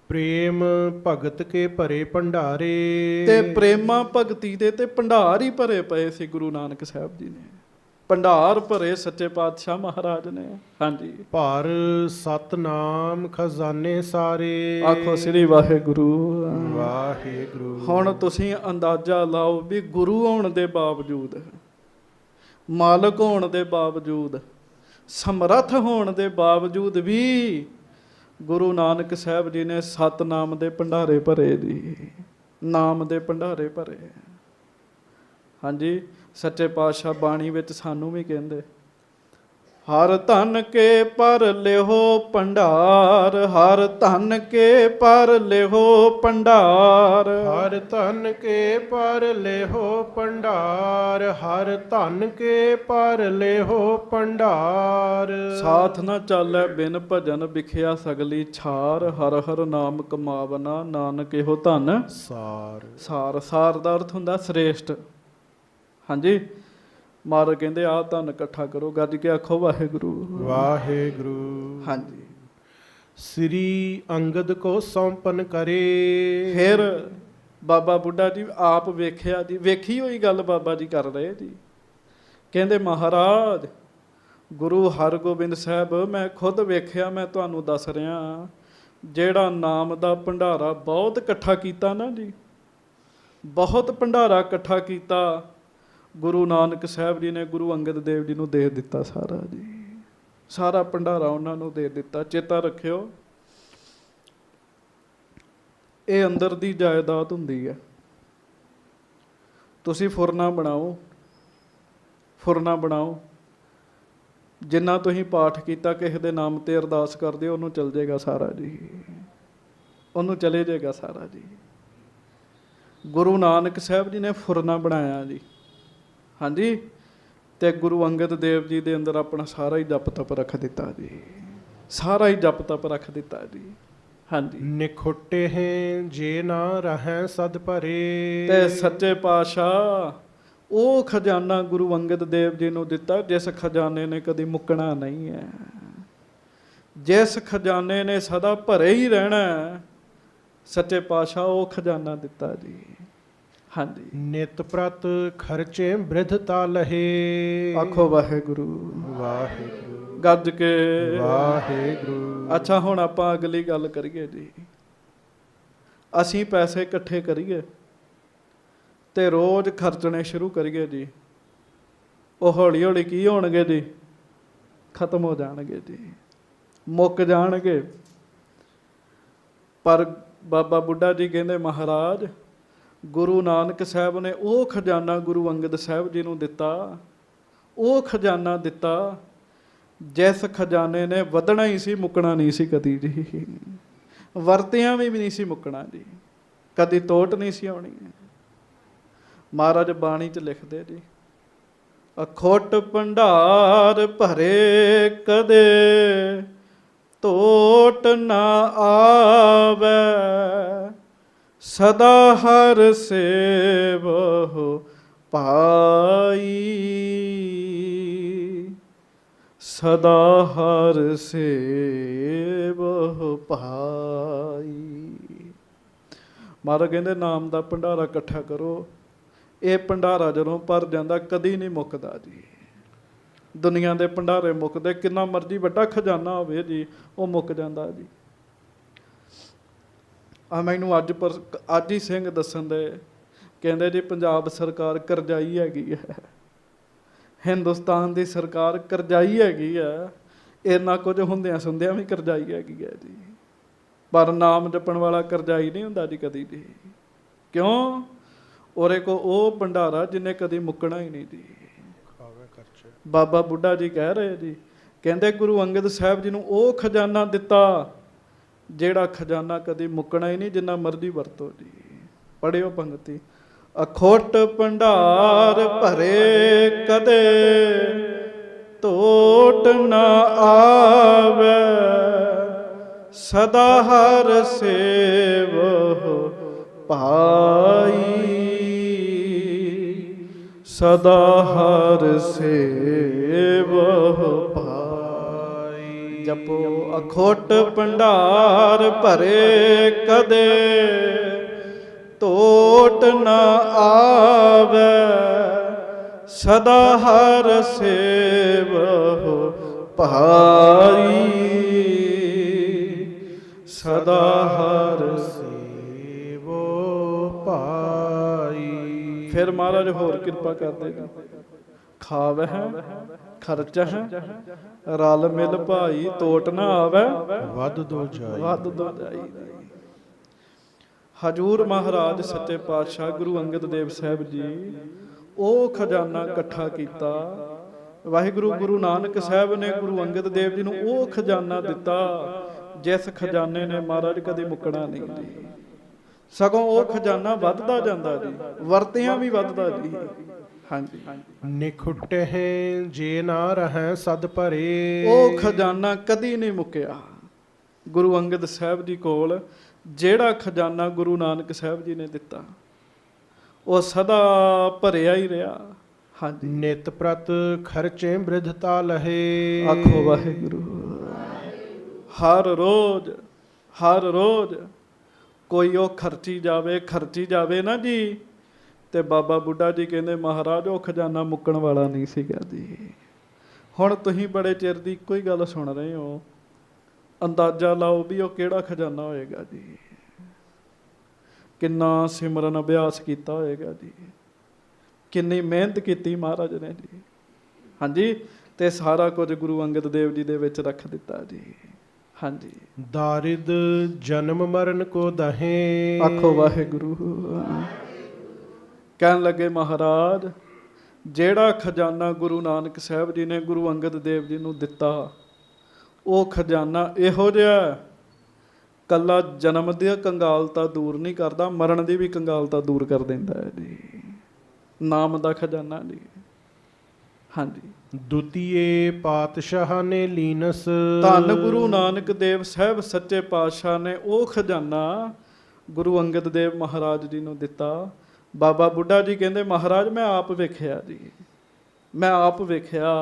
ਪ੍ਰੇਮ ਭਗਤ ਕੇ ਭਰੇ ਭੰਡਾਰੇ। ਤੇ ਪ੍ਰੇਮਾ ਭਗਤੀ ਦੇ ਤੇ ਭੰਡਾਰ ਹੀ ਭਰੇ ਪਏ ਸੀ ਗੁਰੂ ਨਾਨਕ ਸਾਹਿਬ ਜੀ ਨੇ, ਭੰਡਾਰ ਭਰੇ ਸੱਚੇ ਪਾਤਸ਼ਾਹ ਮਹਾਰਾਜ ਨੇ। ਹਾਂਜੀ, ਭਾਰ ਸਤਨਾਮ ਖਜ਼ਾਨੇ ਸਾਰੇ। ਆਖੋ ਸ੍ਰੀ ਵਾਹਿਗੁਰੂ ਵਾਹਿਗੁਰੂ। ਹੁਣ ਤੁਸੀਂ ਅੰਦਾਜ਼ਾ ਲਾਓ ਵੀ ਗੁਰੂ ਹੋਣ ਦੇ ਬਾਵਜੂਦ, ਮਾਲਕ ਹੋਣ ਦੇ ਬਾਵਜੂਦ, ਸਮਰੱਥ ਹੋਣ ਦੇ ਬਾਵਜੂਦ ਵੀ ਗੁਰੂ ਨਾਨਕ ਸਾਹਿਬ ਜੀ ਨੇ ਸਤਨਾਮ ਦੇ ਭੰਡਾਰੇ ਭਰੇ ਜੀ, ਨਾਮ ਦੇ ਭੰਡਾਰੇ ਭਰੇ। ਹਾਂਜੀ, ਸੱਚੇ ਪਾਤਸ਼ਾਹ ਬਾਣੀ ਵਿੱਚ ਸਾਨੂੰ ਵੀ ਕਹਿੰਦੇ, ਹਰ ਧਨ ਕੇ ਪਰ ਲਿਹੋ ਭੰਡਾਰ, ਹਰ ਧਨ ਕੇ ਪਰ ਲਿਹੋ ਭੰਡਾਰ। ਹਰ ਧਨ ਕੇ ਪਰ ਲੇਹੋ ਭੰਡਾਰ, ਹਰ ਧਨ ਕੇ ਪਰ ਲੇਹੋ ਭੰਡਾਰ। ਸਾਥ ਨਾ ਚਾਲੈ ਬਿਨ ਭਜਨ ਵਿਖਿਆ ਸਗਲੀ ਛਾਰ, ਹਰ ਹਰ ਨਾਮ ਕਮਾਵਨਾ ਨਾਨਕ ਇਹੋ ਧਨ ਸਾਰ। ਸਾਰ। ਸਾਰ ਦਾ ਅਰਥ ਹੁੰਦਾ ਸ੍ਰੇਸ਼ਟ। ਹਾਂਜੀ, ਮਹਾਰਾਜ ਕਹਿੰਦੇ ਆਹ ਧਨ ਇਕੱਠਾ ਕਰੋ, ਗੱਜ ਕੇ ਆਖੋ ਵਾਹਿਗੁਰੂ ਵਾਹਿਗੁਰੂ। ਹਾਂਜੀ। ਸ੍ਰੀ ਅੰਗਦ ਕੋ ਸੌਂਪਨ ਕਰੇ। ਫਿਰ ਬਾਬਾ ਬੁੱਢਾ ਜੀ ਆਪ ਵੇਖਿਆ ਜੀ, ਵੇਖੀ ਹੋਈ ਗੱਲ ਬਾਬਾ ਜੀ ਕਰ ਰਹੇ ਜੀ। ਕਹਿੰਦੇ ਮਹਾਰਾਜ ਗੁਰੂ ਹਰਗੋਬਿੰਦ ਸਾਹਿਬ, ਮੈਂ ਖੁਦ ਵੇਖਿਆ, ਮੈਂ ਤੁਹਾਨੂੰ ਦੱਸ ਰਿਹਾ, ਜਿਹੜਾ ਨਾਮ ਦਾ ਭੰਡਾਰਾ ਬਹੁਤ ਇਕੱਠਾ ਕੀਤਾ ਨਾ ਜੀ, ਬਹੁਤ ਭੰਡਾਰਾ ਇਕੱਠਾ ਕੀਤਾ, ਗੁਰੂ ਨਾਨਕ ਸਾਹਿਬ ਜੀ ਨੇ ਗੁਰੂ ਅੰਗਦ ਦੇਵ ਜੀ ਨੂੰ ਦੇ ਦਿੱਤਾ ਸਾਰਾ ਜੀ। ਸਾਰਾ ਭੰਡਾਰਾ ਉਹਨਾਂ ਨੂੰ ਦੇ ਦਿੱਤਾ। ਚੇਤਾ ਰੱਖਿਓ, ਇਹ ਅੰਦਰ ਦੀ ਜਾਇਦਾਦ ਹੁੰਦੀ ਹੈ। ਤੁਸੀਂ ਫੁਰਨਾ ਬਣਾਓ, ਫੁਰਨਾ ਬਣਾਓ, ਜਿੰਨਾ ਤੁਸੀਂ ਪਾਠ ਕੀਤਾ, ਕਿਸੇ ਦੇ ਨਾਮ ਤੇ ਅਰਦਾਸ ਕਰਦੇ ਹੋ, ਉਹਨੂੰ ਚਲ ਜਾਏਗਾ ਸਾਰਾ ਜੀ, ਉਹਨੂੰ ਚਲੇ ਜਾਏਗਾ ਸਾਰਾ ਜੀ। ਗੁਰੂ ਨਾਨਕ ਸਾਹਿਬ ਜੀ ਨੇ ਫੁਰਨਾ ਬਣਾਇਆ ਜੀ। ਹਾਂਜੀ, ਤੇ ਗੁਰੂ ਅੰਗਦ ਦੇਵ ਜੀ ਦੇ ਅੰਦਰ ਆਪਣਾ ਸਾਰਾ ਹੀ ਜਪ ਤਪ ਰੱਖ ਦਿੱਤਾ ਜੀ, ਸਾਰਾ ਹੀ ਜਪ ਤਪ ਰੱਖ ਦਿੱਤਾ ਜੀ। ਹਾਂਜੀ, ਨਿਖੁੱਟੇ ਹੈ ਜੇ ਨਾ ਰਹੈ ਸਦ ਭਰੇ। ਤੇ ਸੱਚੇ ਪਾਤਸ਼ਾਹ ਉਹ ਖਜ਼ਾਨਾ ਗੁਰੂ ਅੰਗਦ ਦੇਵ ਜੀ ਨੂੰ ਦਿੱਤਾ, ਜਿਸ ਖਜ਼ਾਨੇ ਨੇ ਕਦੀ ਮੁੱਕਣਾ ਨਹੀਂ ਹੈ, ਜਿਸ ਖਜ਼ਾਨੇ ਨੇ ਸਦਾ ਭਰੇ ਹੀ ਰਹਿਣਾ। ਸੱਚੇ ਪਾਤਸ਼ਾਹ ਉਹ ਖਜ਼ਾਨਾ ਦਿੱਤਾ ਜੀ। ਹਾਂਜੀ, ਨਿਤ ਪ੍ਰਤ ਖਰਚੇ ਬ੍ਰਿਧਤਾ ਲਹੇ। ਆਖੋ ਵਾਹਿਗੁਰੂ ਵਾਹਿਗੁਰੂ। ਗੱਜ ਕੇ ਵਾਹਿਗੁਰੂ। ਅੱਛਾ, ਹੁਣ ਆਪਾਂ ਅਗਲੀ ਗੱਲ ਕਰੀਏ ਜੀ। ਅਸੀਂ ਪੈਸੇ ਇਕੱਠੇ ਕਰੀਏ ਤੇ ਰੋਜ਼ ਖਰਚਣੇ ਸ਼ੁਰੂ ਕਰੀਏ ਜੀ, ਉਹ ਹੌਲੀ ਹੌਲੀ ਕੀ ਹੋਣਗੇ ਜੀ? ਖਤਮ ਹੋ ਜਾਣਗੇ ਜੀ, ਮੁੱਕ ਜਾਣਗੇ। ਪਰ ਬਾਬਾ ਬੁੱਢਾ ਜੀ ਕਹਿੰਦੇ ਮਹਾਰਾਜ ਗੁਰੂ ਨਾਨਕ ਸਾਹਿਬ ਨੇ ਉਹ ਖਜ਼ਾਨਾ ਗੁਰੂ ਅੰਗਦ ਸਾਹਿਬ ਜੀ ਨੂੰ ਦਿੱਤਾ, ਉਹ ਖਜ਼ਾਨਾ ਦਿੱਤਾ ਜਿਸ ਖਜ਼ਾਨੇ ਨੇ ਵਧਣਾ ਹੀ ਸੀ, ਮੁੱਕਣਾ ਨਹੀਂ ਸੀ ਕਦੀ ਜੀ। ਵਰਤਿਆਂ ਵੀ ਨਹੀਂ ਸੀ ਮੁੱਕਣਾ ਜੀ, ਕਦੀ ਤੋਟ ਨਹੀਂ ਸੀ ਆਉਣੀ। ਮਹਾਰਾਜ ਬਾਣੀ 'ਚ ਲਿਖਦੇ ਜੀ, ਅਖੁੱਟ ਭੰਡਾਰ ਭਰੇ ਕਦੇ ਤੋਟ ਨਾ ਆਵੈ, ਸਦਾ ਹਰ ਸੇਵਹੁ ਪਾਈ, ਸਦਾ ਹਰ ਸੇਵਹੁ ਪਾਈ। ਮਹਾਰਾਜ ਕਹਿੰਦੇ ਨਾਮ ਦਾ ਭੰਡਾਰਾ ਇਕੱਠਾ ਕਰੋ। ਇਹ ਭੰਡਾਰਾ ਜਦੋਂ ਭਰ ਜਾਂਦਾ ਕਦੀ ਨਹੀਂ ਮੁੱਕਦਾ ਜੀ। ਦੁਨੀਆ ਦੇ ਭੰਡਾਰੇ ਮੁੱਕਦੇ, ਕਿੰਨਾ ਮਰਜ਼ੀ ਵੱਡਾ ਖਜ਼ਾਨਾ ਹੋਵੇ ਜੀ, ਉਹ ਮੁੱਕ ਜਾਂਦਾ ਜੀ। ਆ ਮੈਨੂੰ ਅੱਜ ਹੀ ਸਿੰਘ ਦੱਸਣ ਦੇ, ਕਹਿੰਦੇ ਜੀ ਪੰਜਾਬ ਸਰਕਾਰ ਕਰਜ਼ਾਈ ਹੈਗੀ ਹੈ, ਹਿੰਦੁਸਤਾਨ ਦੀ ਸਰਕਾਰ ਕਰਜ਼ਾਈ ਹੈਗੀ ਆ। ਇੰਨਾ ਕੁਝ ਹੁੰਦਿਆਂ ਸੁਣਦਿਆਂ ਵੀ ਕਰਜ਼ਾਈ ਹੈਗੀ ਹੈ ਜੀ। ਪਰ ਨਾਮ ਜਪਣ ਵਾਲਾ ਕਰਜ਼ਾਈ ਨਹੀਂ ਹੁੰਦਾ ਜੀ ਕਦੀ ਜੀ। ਕਿਉਂ? ਉਹਦੇ ਕੋ ਉਹ ਭੰਡਾਰਾ ਜਿਹਨੇ ਕਦੀ ਮੁੱਕਣਾ ਹੀ ਨਹੀਂ ਜੀ। ਬਾਬਾ ਬੁੱਢਾ ਜੀ ਕਹਿ ਰਹੇ ਜੀ, ਕਹਿੰਦੇ ਗੁਰੂ ਅੰਗਦ ਸਾਹਿਬ ਜੀ ਨੂੰ ਉਹ ਖਜ਼ਾਨਾ ਦਿੱਤਾ ਜਿਹੜਾ ਖਜ਼ਾਨਾ ਕਦੀ ਮੁੱਕਣਾ ਹੀ ਨਹੀਂ, ਜਿੰਨਾ ਮਰਜ਼ੀ ਵਰਤੋ ਜੀ। ਪੜ੍ਹਿਓ ਪੰਗਤੀ, ਅਖੁੱਟ ਭੰਡਾਰ ਭਰੇ ਕਦੇ ਤੋਟ ਨਾ ਆਵੈ, ਸਦਾ ਹਰ ਸੇਵਹੁ ਪਾਈ, ਸਦਾ ਹਰ ਸੇਵਹੁ ਪਾਈ। ਜਪੋ ਅਖੁੱਟ ਭੰਡਾਰ ਭਰੇ ਕਦੇ ਤੋਟ ਨਾ ਆਵੈ, ਸਦਾ ਹਰ ਸੇਵਹੁ ਪਾਈ, ਸਦਾ ਹਰ ਸੇਵਹੁ ਪਾਈ। ਫਿਰ ਮਹਾਰਾਜ ਹੋਰ ਕਿਰਪਾ ਕਰਦੇ ਜੀ, ਖਾਵੈ ਖਰਚ ਹੈ ਰਲ ਮਿਲ ਭਾਈ, ਤੋਟ ਨਾ ਆਵੈ ਵੱਧ ਦੋ ਜਾਈ। ਵੱਧ ਦੋ ਜਾਈ। ਹਜੂਰ ਮਹਾਰਾਜ ਸੱਚੇ ਪਾਤਸ਼ਾਹ ਗੁਰੂ ਅੰਗਦ ਦੇਵ ਸਾਹਿਬ ਜੀ ਉਹ ਖਜ਼ਾਨਾ ਇਕੱਠਾ ਕੀਤਾ ਵਾਹਿਗੁਰੂ ਗੁਰੂ ਨਾਨਕ ਸਾਹਿਬ ਨੇ ਗੁਰੂ ਅੰਗਦ ਦੇਵ ਜੀ ਨੂੰ ਉਹ ਖਜ਼ਾਨਾ ਦਿੱਤਾ ਜਿਸ ਖਜ਼ਾਨੇ ਨੇ ਮਹਾਰਾਜ ਕਦੇ ਮੁੱਕਣਾ ਨਹੀਂ ਜੀ। ਸਗੋਂ ਉਹ ਖਜ਼ਾਨਾ ਵੱਧਦਾ ਜਾਂਦਾ ਜੀ, ਵਰਤਿਆਂ ਵੀ ਵੱਧਦਾ ਜੀ। ਹਾਂਜੀ, ਨਿਖੁਟਹਿ ਜੇ ਨਾ ਰਹੈ ਸਦ ਭਰੇ। ਉਹ ਖਜ਼ਾਨਾ ਕਦੀ ਨਹੀਂ ਮੁੱਕਿਆ ਗੁਰੂ ਅੰਗਦ ਸਾਹਿਬ ਜੀ ਕੋਲ। ਜਿਹੜਾ ਖਜ਼ਾਨਾ ਗੁਰੂ ਨਾਨਕ ਸਾਹਿਬ ਜੀ ਨੇ ਦਿੱਤਾ ਉਹ ਸਦਾ ਭਰਿਆ ਹੀ ਰਿਹਾ। ਹਾਂਜੀ, ਨਿਤ ਪ੍ਰਤ ਖਰਚੇ ਬ੍ਰਿਧਤਾ ਲਹੇ। ਆਖੋ ਵਾਹਿਗੁਰੂ। ਹਰ ਰੋਜ਼ ਕੋਈ ਉਹ ਖਰਚੀ ਜਾਵੇ ਨਾ ਜੀ। ਤੇ ਬਾਬਾ ਬੁੱਢਾ ਜੀ ਕਹਿੰਦੇ ਮਹਾਰਾਜ ਉਹ ਖਜ਼ਾਨਾ ਮੁੱਕਣ ਵਾਲਾ ਨਹੀਂ ਸੀਗਾ ਜੀ। ਹੁਣ ਤੁਸੀਂ ਬੜੇ ਚਿਰ ਦੀ ਇੱਕੋ ਹੀ ਗੱਲ ਸੁਣ ਰਹੇ ਹੋ, ਅੰਦਾਜ਼ਾ ਲਾਓ ਵੀ ਉਹ ਕਿਹੜਾ ਖਜ਼ਾਨਾ ਹੋਏਗਾ ਜੀ। ਕਿੰਨਾ ਸਿਮਰਨ ਅਭਿਆਸ ਕੀਤਾ ਹੋਏਗਾ ਜੀ, ਕਿੰਨੀ ਮਿਹਨਤ ਕੀਤੀ ਮਹਾਰਾਜ ਨੇ ਜੀ। ਹਾਂਜੀ, ਤੇ ਸਾਰਾ ਕੁਝ ਗੁਰੂ ਅੰਗਦ ਦੇਵ ਜੀ ਦੇ ਵਿੱਚ ਰੱਖ ਦਿੱਤਾ ਜੀ। ਹਾਂਜੀ, ਦਾਰਿਦ ਜਨਮ ਮਰਨ ਕੋ ਦਹੇ। ਆਖੋ ਵਾਹਿਗੁਰੂ। ਕਹਿਣ ਲੱਗੇ ਮਹਾਰਾਜ ਜਿਹੜਾ ਖਜ਼ਾਨਾ ਗੁਰੂ ਨਾਨਕ ਸਾਹਿਬ ਜੀ ਨੇ ਗੁਰੂ ਅੰਗਦ ਦੇਵ ਜੀ ਨੂੰ ਦਿੱਤਾ ਉਹ ਖਜ਼ਾਨਾ ਇਹੋ ਜਿਹਾ ਕੱਲਾ ਜਨਮ ਦੀ ਕੰਗਾਲਤਾ ਦੂਰ ਨਹੀਂ ਕਰਦਾ, ਮਰਨ ਦੀ ਵੀ ਕੰਗਾਲਤਾ ਦੂਰ ਕਰ ਦਿੰਦਾ ਹੈ ਜੀ। ਨਾਮ ਦਾ ਖਜ਼ਾਨਾ ਜੀ। ਹਾਂਜੀ, ਦੁਤੀਏ ਪਾਤਸ਼ਾਹ ਨੇ ਲੀਨਸ। ਧੰਨ ਗੁਰੂ ਨਾਨਕ ਦੇਵ ਸਾਹਿਬ ਸੱਚੇ ਪਾਤਸ਼ਾਹ ਨੇ ਉਹ ਖਜ਼ਾਨਾ ਗੁਰੂ ਅੰਗਦ ਦੇਵ ਮਹਾਰਾਜ ਜੀ ਨੂੰ ਦਿੱਤਾ। ਬਾਬਾ ਬੁੱਢਾ ਜੀ ਕਹਿੰਦੇ ਮਹਾਰਾਜ ਮੈਂ ਆਪ ਵੇਖਿਆ ਜੀ, ਮੈਂ ਆਪ ਵੇਖਿਆ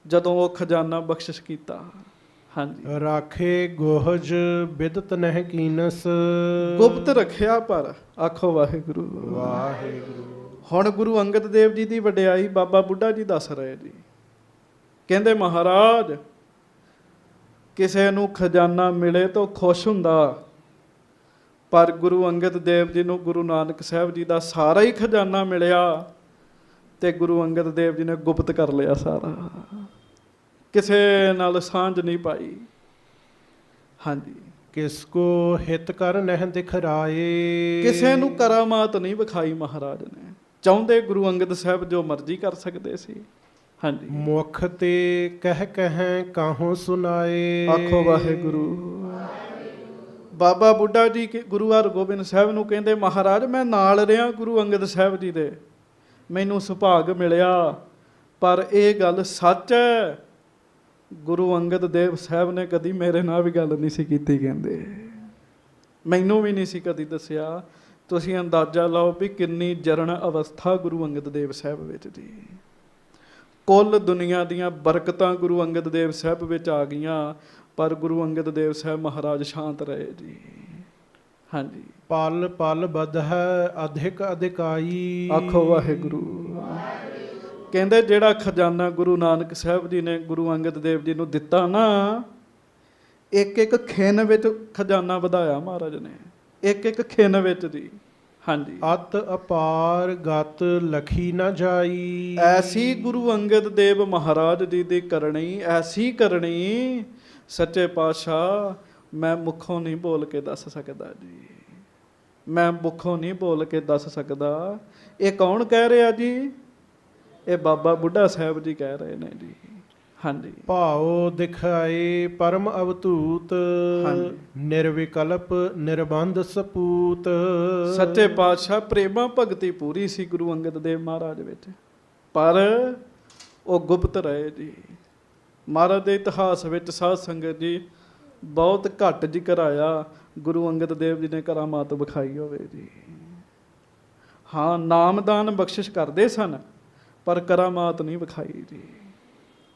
ਜਦੋਂ ਉਹ ਖਜ਼ਾਨਾ ਬਖਸ਼ਿਸ਼ ਕੀਤਾ। ਹਾਂਜੀ, ਰਾਖੇ ਗੋਹਜ ਬਿਦਤ ਨਹਿ ਕੀਨਸ। ਗੁਪਤ ਰੱਖਿਆ ਪਰ। ਆਖੋ ਵਾਹਿਗੁਰੂ। ਵਾਹਿਗੁਰੂ। ਹੁਣ ਗੁਰੂ ਅੰਗਦ ਦੇਵ ਜੀ ਦੀ ਵਡਿਆਈ ਬਾਬਾ ਬੁੱਢਾ ਜੀ ਦੱਸ ਰਹੇ ਜੀ। ਕਹਿੰਦੇ ਮਹਾਰਾਜ ਕਿਸੇ ਨੂੰ ਖਜ਼ਾਨਾ ਮਿਲੇ ਤਾਂ ਖੁਸ਼ ਹੁੰਦਾ, ਪਰ ਗੁਰੂ ਅੰਗਦ ਦੇਵ ਜੀ ਨੂੰ ਗੁਰੂ ਨਾਨਕ ਸਾਹਿਬ ਜੀ ਦਾ ਸਾਰਾ ਹੀ ਖਜ਼ਾਨਾ ਮਿਲਿਆ ਤੇ ਗੁਰੂ ਅੰਗਦ ਦੇਵ ਜੀ ਨੇ ਗੁਪਤ ਕਰ ਲਿਆ ਸਾਰਾ, ਕਿਸੇ ਨਾਲ ਸਾਂਝ ਨਹੀਂ ਪਾਈ। ਹਾਂਜੀ, ਕਿਸ ਕੋ ਹਿਤ ਕਰ ਨਹਿ ਦਿਖਰਾਏ। ਕਿਸੇ ਨੂੰ ਕਰਾਮਾਤ ਨਹੀਂ ਵਿਖਾਈ ਮਹਾਰਾਜ ਨੇ। ਚਾਹੁੰਦੇ ਗੁਰੂ ਅੰਗਦ ਸਾਹਿਬ ਜੋ ਮਰਜ਼ੀ ਕਰ ਸਕਦੇ ਸੀ। ਹਾਂਜੀ, ਮੁਖ ਤੇ ਕਹਿ ਕਾਹੋਂ ਸੁਨਾਏ। ਆਖੋ ਵਾਹਿਗੁਰੂ। ਬਾਬਾ ਬੁੱਢਾ ਜੀ ਗੁਰੂ ਹਰਗੋਬਿੰਦ ਸਾਹਿਬ ਨੂੰ ਕਹਿੰਦੇ ਮਹਾਰਾਜ ਮੈਂ ਨਾਲ ਰਿਹਾ ਗੁਰੂ ਅੰਗਦ ਸਾਹਿਬ ਜੀ ਦੇ, ਮੈਨੂੰ ਸੁਭਾਗ ਮਿਲਿਆ, ਪਰ ਇਹ ਗੱਲ ਸੱਚ ਹੈ ਗੁਰੂ ਅੰਗਦ ਦੇਵ ਸਾਹਿਬ ਨੇ ਕਦੀ ਮੇਰੇ ਨਾਲ ਵੀ ਗੱਲ ਨਹੀਂ ਸੀ ਕੀਤੀ। ਕਹਿੰਦੇ ਮੈਨੂੰ ਵੀ ਨਹੀਂ ਸੀ ਕਦੀ ਦੱਸਿਆ। ਤੁਸੀਂ ਅੰਦਾਜ਼ਾ ਲਾਓ ਵੀ ਕਿੰਨੀ ਜਰਨ ਅਵਸਥਾ ਗੁਰੂ ਅੰਗਦ ਦੇਵ ਸਾਹਿਬ ਵਿੱਚ ਜੀ। ਕੁੱਲ ਦੁਨੀਆ ਦੀਆਂ ਬਰਕਤਾਂ ਗੁਰੂ ਅੰਗਦ ਦੇਵ ਸਾਹਿਬ ਵਿੱਚ ਆ ਗਈਆਂ, ਪਰ ਗੁਰੂ ਅੰਗਦ ਦੇਵ ਸਾਹਿਬ ਮਹਾਰਾਜ ਸ਼ਾਂਤ ਰਹੇ ਜੀ। ਹਾਂਜੀ, ਪਲ ਪਲ ਬਧੈ ਅਧਿਕ ਅਧਿਕਾਈ। ਆਖੋ ਵਾਹਿਗੁਰੂ। ਕਹਿੰਦੇ ਜਿਹੜਾ ਖਜ਼ਾਨਾ ਗੁਰੂ ਨਾਨਕ ਸਾਹਿਬ ਜੀ ਨੇ ਗੁਰੂ ਅੰਗਦ ਦੇਵ ਜੀ ਨੂੰ ਦਿੱਤਾ ਨਾ, ਇੱਕ ਇੱਕ ਖਿਣ ਵਿੱਚ ਖਜ਼ਾਨਾ ਵਧਾਇਆ ਮਹਾਰਾਜ ਨੇ, ਇੱਕ ਇੱਕ ਖਿਣ ਵਿੱਚ ਜੀ। ਹਾਂਜੀ, ਅਤ ਅਪਾਰ ਗਤ ਲਖੀ ਨਾ ਜਾਈ। ਐਸੀ ਗੁਰੂ ਅੰਗਦ ਦੇਵ ਮਹਾਰਾਜ ਜੀ ਦੀ ਕਰਨੀ, ਐਸੀ ਕਰਨੀ ਸੱਚੇ ਪਾਤਸ਼ਾਹ ਮੈਂ ਮੁੱਖੋਂ ਨਹੀਂ ਬੋਲ ਕੇ ਦੱਸ ਸਕਦਾ ਜੀ। ਮੈਂ ਮੁੱਖੋਂ ਨਹੀਂ ਬੋਲ ਕੇ ਦੱਸ ਸਕਦਾ। ਇਹ ਕੌਣ ਕਹਿ ਰਿਹਾ ਜੀ? ਇਹ ਬਾਬਾ ਬੁੱਢਾ ਸਾਹਿਬ ਜੀ ਕਹਿ ਰਹੇ ਨੇ ਜੀ। ਹਾਂਜੀ, ਭਾਉ ਦਿਖਾਏ ਪਰਮ ਅਵਧੂਤ। ਹਾਂਜੀ, ਨਿਰਵਿਕਲਪ ਨਿਰਬੰਧ ਸਪੂਤ। ਸੱਚੇ ਪਾਤਸ਼ਾਹ ਪ੍ਰੇਮਾ ਭਗਤੀ ਪੂਰੀ ਸੀ ਗੁਰੂ ਅੰਗਦ ਦੇਵ ਮਹਾਰਾਜ ਵਿੱਚ, ਪਰ ਉਹ ਗੁਪਤ ਰਹੇ ਜੀ। ਮਹਾਰਾਜ ਦੇ ਇਤਿਹਾਸ ਵਿੱਚ ਸਾਧ ਸੰਗਤ ਜੀ ਬਹੁਤ ਘੱਟ ਜ਼ਿਕਰ ਆਇਆ ਗੁਰੂ ਅੰਗਦ ਦੇਵ ਜੀ ਨੇ ਕਰਾਮਾਤ ਵਿਖਾਈ ਹੋਵੇ ਜੀ। ਹਾਂ, ਨਾਮਦਾਨ ਬਖਸ਼ਿਸ਼ ਕਰਦੇ ਸਨ, ਪਰ ਕਰਾਮਾਤ ਨਹੀਂ ਵਿਖਾਈ ਜੀ।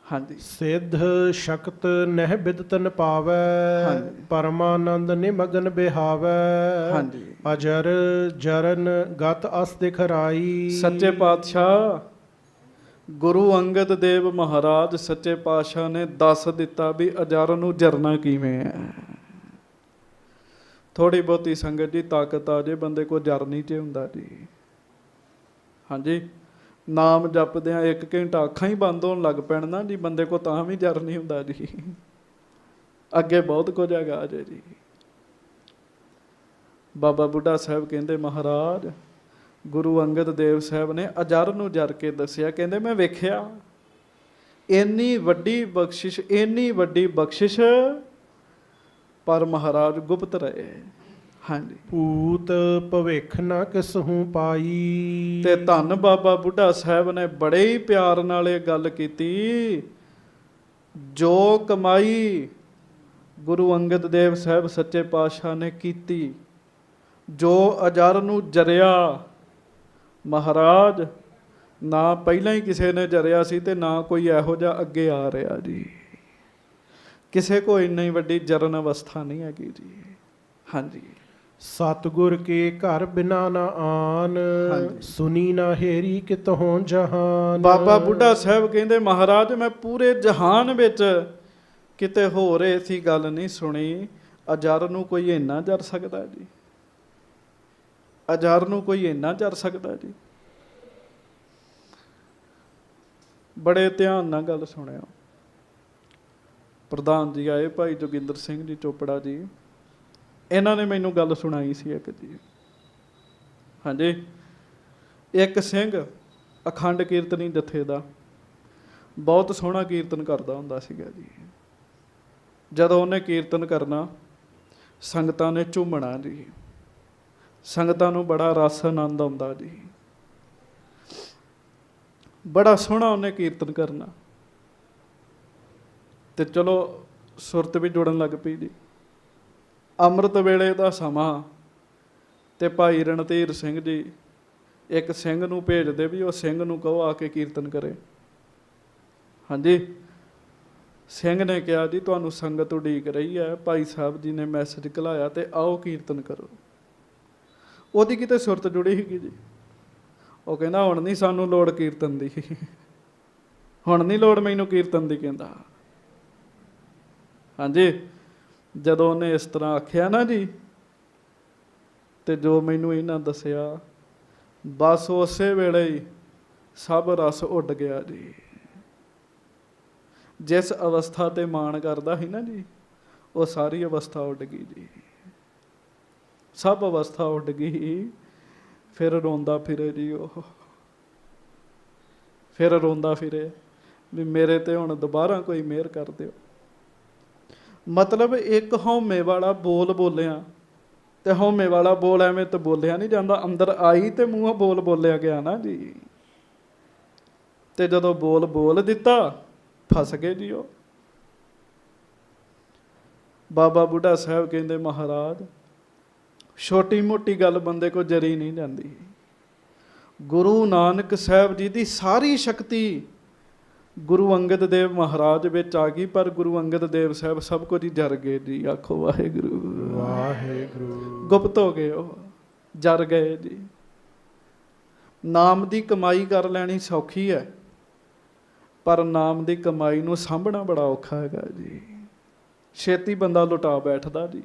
ਹਾਂਜੀ, ਸਿੱਧ ਸ਼ਕਤ ਨਹਿ ਬਿਦਤਨ ਪਾਵੈ। ਹਾਂਜੀ, ਪਰਮਾਨੰਦ ਨਿਮਗਨ ਬਿਹਾਵੈ। ਹਾਂਜੀ, ਅਜਰ ਜਰਨ ਗਤ ਅਸ ਦਿਖਰਾਈ। ਸੱਚੇ ਪਾਤਸ਼ਾਹ ਗੁਰੂ ਅੰਗਦ ਦੇਵ ਮਹਾਰਾਜ ਸੱਚੇ ਪਾਤਸ਼ਾਹ ਨੇ ਦੱਸ ਦਿੱਤਾ ਵੀ ਅਜਰ ਨੂੰ ਜਰਨਾ ਕਿਵੇਂ ਹੈ। ਥੋੜੀ ਬਹੁਤੀ ਸੰਗਤ ਜੀ ਤਾਕਤ ਆ ਜੇ ਬੰਦੇ ਕੋ ਜਰ ਨਹੀਂ ਤੇ ਹੁੰਦਾ ਜੀ। ਹਾਂਜੀ, ਨਾਮ ਜਪਦਿਆਂ 1 ਘੰਟਾ ਅੱਖਾਂ ਹੀ ਬੰਦ ਹੋਣ ਲੱਗ ਪੈਣ ਨਾ ਜੀ, ਬੰਦੇ ਕੋ ਤਾਂ ਵੀ ਜਰ ਨਹੀਂ ਹੁੰਦਾ ਜੀ। ਅੱਗੇ ਬਹੁਤ ਕੁਝ ਹੈਗਾ ਜੇ ਜੀ। ਬਾਬਾ ਬੁੱਢਾ ਸਾਹਿਬ ਕਹਿੰਦੇ ਮਹਾਰਾਜ ਗੁਰੂ ਅੰਗਦ ਦੇਵ ਸਾਹਿਬ ਨੇ ਅਜਰ ਨੂੰ ਜਰ ਕੇ ਦੱਸਿਆ। ਕਹਿੰਦੇ ਮੈਂ ਵੇਖਿਆ ਇੰਨੀ ਵੱਡੀ ਬਖਸ਼ਿਸ਼ ਪਰ ਮਹਾਰਾਜ ਗੁਪਤ ਰਹੇ। ਹਾਂਜੀ, ਭੂਤ ਭਵਿੱਖ ਨ ਕਿਸਹੂ ਪਾਈ। ਤੇ ਧੰਨ ਬਾਬਾ ਬੁੱਢਾ ਸਾਹਿਬ ਨੇ ਬੜੇ ਹੀ ਪਿਆਰ ਨਾਲ ਇਹ ਗੱਲ ਕੀਤੀ, ਜੋ ਕਮਾਈ ਗੁਰੂ ਅੰਗਦ ਦੇਵ ਸਾਹਿਬ ਸੱਚੇ ਪਾਤਸ਼ਾਹ ਨੇ ਕੀਤੀ, ਜੋ ਅਜਰ ਨੂੰ ਜਰਿਆ ਮਹਾਰਾਜ, ਨਾ ਪਹਿਲਾਂ ਹੀ ਕਿਸੇ ਨੇ ਜਰਿਆ ਸੀ ਤੇ ਨਾ ਕੋਈ ਇਹੋ ਜਿਹਾ ਅੱਗੇ ਆ ਰਿਹਾ ਜੀ। ਕਿਸੇ ਕੋ ਇੰਨੀ ਵੱਡੀ ਜਰਨ ਅਵਸਥਾ ਨਹੀਂ ਹੈਗੀ ਜੀ। ਹਾਂਜੀ, ਸਤਿਗੁਰ ਕੇ ਘਰ ਬਿਨਾ ਨਾ ਆਨ, ਹਾਂਜੀ। ਸੁਨੀ ਨਾ ਹੇਰੀ ਕਿਤਹੋਂ ਜਹਾਨ। ਬਾਬਾ ਬੁੱਢਾ ਸਾਹਿਬ ਕਹਿੰਦੇ ਮਹਾਰਾਜ ਮੈਂ ਪੂਰੇ ਜਹਾਨ ਵਿੱਚ ਕਿਤੇ ਹੋਰ ਐਸੀ ਗੱਲ ਨਹੀਂ ਸੁਣੀ, ਅਜਰ ਨੂੰ ਕੋਈ ਇੰਨਾ ਜਰ ਸਕਦਾ ਜੀ, ਅਜਰ ਨੂੰ ਕੋਈ ਇੰਨਾ ਜਰ ਸਕਦਾ ਜੀ। ਬੜੇ ਧਿਆਨ ਨਾਲ ਗੱਲ ਸੁਣਿਓ। ਪ੍ਰਧਾਨ ਜੀ ਆਏ ਭਾਈ ਜੋਗਿੰਦਰ ਸਿੰਘ ਜੀ ਚੋਪੜਾ ਜੀ, ਇਹਨਾਂ ਨੇ ਮੈਨੂੰ ਗੱਲ ਸੁਣਾਈ ਸੀ ਇੱਕ ਜੀ। ਹਾਂਜੀ, ਇੱਕ ਸਿੰਘ ਅਖੰਡ ਕੀਰਤਨੀ ਜਥੇ ਦਾ ਬਹੁਤ ਸੋਹਣਾ ਕੀਰਤਨ ਕਰਦਾ ਹੁੰਦਾ ਸੀਗਾ ਜੀ। ਜਦੋਂ ਉਹਨੇ ਕੀਰਤਨ ਕਰਨਾ, ਸੰਗਤਾਂ ਨੇ ਝੂਮਣਾ ਜੀ, ਸੰਗਤਾਂ ਨੂੰ ਬੜਾ ਰਸ ਆਨੰਦ ਆਉਂਦਾ ਜੀ। ਬੜਾ ਸੋਹਣਾ ਉਹਨੇ ਕੀਰਤਨ ਕਰਨਾ, ਤੇ ਚਲੋ ਸੁਰਤ ਵੀ ਜੁੜਨ ਲੱਗ ਪਈ ਜੀ। ਅੰਮ੍ਰਿਤ ਵੇਲੇ ਦਾ ਸਮਾਂ, ਤੇ ਭਾਈ ਰਣਧੀਰ ਸਿੰਘ ਜੀ ਇੱਕ ਸਿੰਘ ਨੂੰ ਭੇਜਦੇ ਵੀ ਉਹ ਸਿੰਘ ਨੂੰ ਕਹੋ ਆ ਕੇ ਕੀਰਤਨ ਕਰੇ। ਹਾਂਜੀ, ਸਿੰਘ ਨੇ ਕਿਹਾ ਜੀ ਤੁਹਾਨੂੰ ਸੰਗਤ ਉਡੀਕ ਰਹੀ ਹੈ, ਭਾਈ ਸਾਹਿਬ ਜੀ ਨੇ ਮੈਸੇਜ ਘਲਾਇਆ ਤੇ ਆਓ ਕੀਰਤਨ ਕਰੋ। ਉਹਦੀ ਕਿਤੇ ਸੁਰਤ ਜੁੜੀ ਸੀਗੀ ਜੀ। ਉਹ ਕਹਿੰਦਾ ਹੁਣ ਨਹੀਂ ਸਾਨੂੰ ਲੋੜ ਕੀਰਤਨ ਦੀ, ਹੁਣ ਨਹੀਂ ਲੋੜ ਮੈਨੂੰ ਕੀਰਤਨ ਦੀ, ਕਹਿੰਦਾ। ਹਾਂਜੀ, ਜਦੋਂ ਉਹਨੇ ਇਸ ਤਰ੍ਹਾਂ ਆਖਿਆ ਨਾ ਜੀ, ਤੇ ਜੋ ਮੈਨੂੰ ਇਹਨਾਂ ਦੱਸਿਆ, ਬਸ ਉਸੇ ਵੇਲੇ ਹੀ ਸਭ ਰਸ ਉੱਡ ਗਿਆ ਜੀ। ਜਿਸ ਅਵਸਥਾ ਤੇ ਮਾਣ ਕਰਦਾ ਸੀ ਨਾ ਜੀ, ਉਹ ਸਾਰੀ ਅਵਸਥਾ ਉੱਡ ਗਈ ਜੀ, ਸਭ ਅਵਸਥਾ ਉੱਡ ਗਈ। ਫਿਰ ਰੋਂਦਾ ਫਿਰੇ ਜੀ ਉਹ, ਫਿਰ ਰੋਂਦਾ ਫਿਰੇ ਵੀ ਮੇਰੇ ਤੇ ਹੁਣ ਦੁਬਾਰਾ ਕੋਈ ਮਿਹਰ ਕਰ ਦਿਓ। ਮਤਲਬ ਇੱਕ ਹਉਮੈ ਵਾਲਾ ਬੋਲ ਬੋਲਿਆ, ਤੇ ਹਉਮੈ ਵਾਲਾ ਬੋਲ ਐਵੇਂ ਤਾਂ ਬੋਲਿਆ ਨਹੀਂ ਜਾਂਦਾ, ਅੰਦਰ ਆਈ ਤੇ ਮੂੰਹੋਂ ਬੋਲ ਬੋਲਿਆ ਗਿਆ ਨਾ ਜੀ। ਤੇ ਜਦੋਂ ਬੋਲ ਦਿੱਤਾ, ਫਸ ਗਏ ਜੀ ਉਹ। ਬਾਬਾ ਬੁੱਢਾ ਸਾਹਿਬ ਕਹਿੰਦੇ ਮਹਾਰਾਜ ਛੋਟੀ ਮੋਟੀ ਗੱਲ ਬੰਦੇ ਕੋ ਜਰੀ ਨਹੀਂ ਜਾਂਦੀ। ਗੁਰੂ ਨਾਨਕ ਸਾਹਿਬ ਜੀ ਦੀ ਸਾਰੀ ਸ਼ਕਤੀ ਗੁਰੂ ਅੰਗਦ ਦੇਵ ਮਹਾਰਾਜ ਵਿੱਚ ਆ ਗਈ, ਪਰ ਗੁਰੂ ਅੰਗਦ ਦੇਵ ਸਾਹਿਬ ਸਭ ਕੁਝ ਹੀ ਜਰ ਗਏ ਜੀ। ਆਖੋ ਵਾਹਿਗੁਰੂ ਵਾਹਿਗੁਰੂ। ਗੁਪਤ ਹੋ ਗਏ, ਉਹ ਜਰ ਗਏ ਜੀ। ਨਾਮ ਦੀ ਕਮਾਈ ਕਰ ਲੈਣੀ ਸੌਖੀ ਹੈ, ਪਰ ਨਾਮ ਦੀ ਕਮਾਈ ਨੂੰ ਸਾਂਭਣਾ ਬੜਾ ਔਖਾ ਹੈਗਾ ਜੀ। ਛੇਤੀ ਬੰਦਾ ਲੁਟਾ ਬੈਠਦਾ ਜੀ।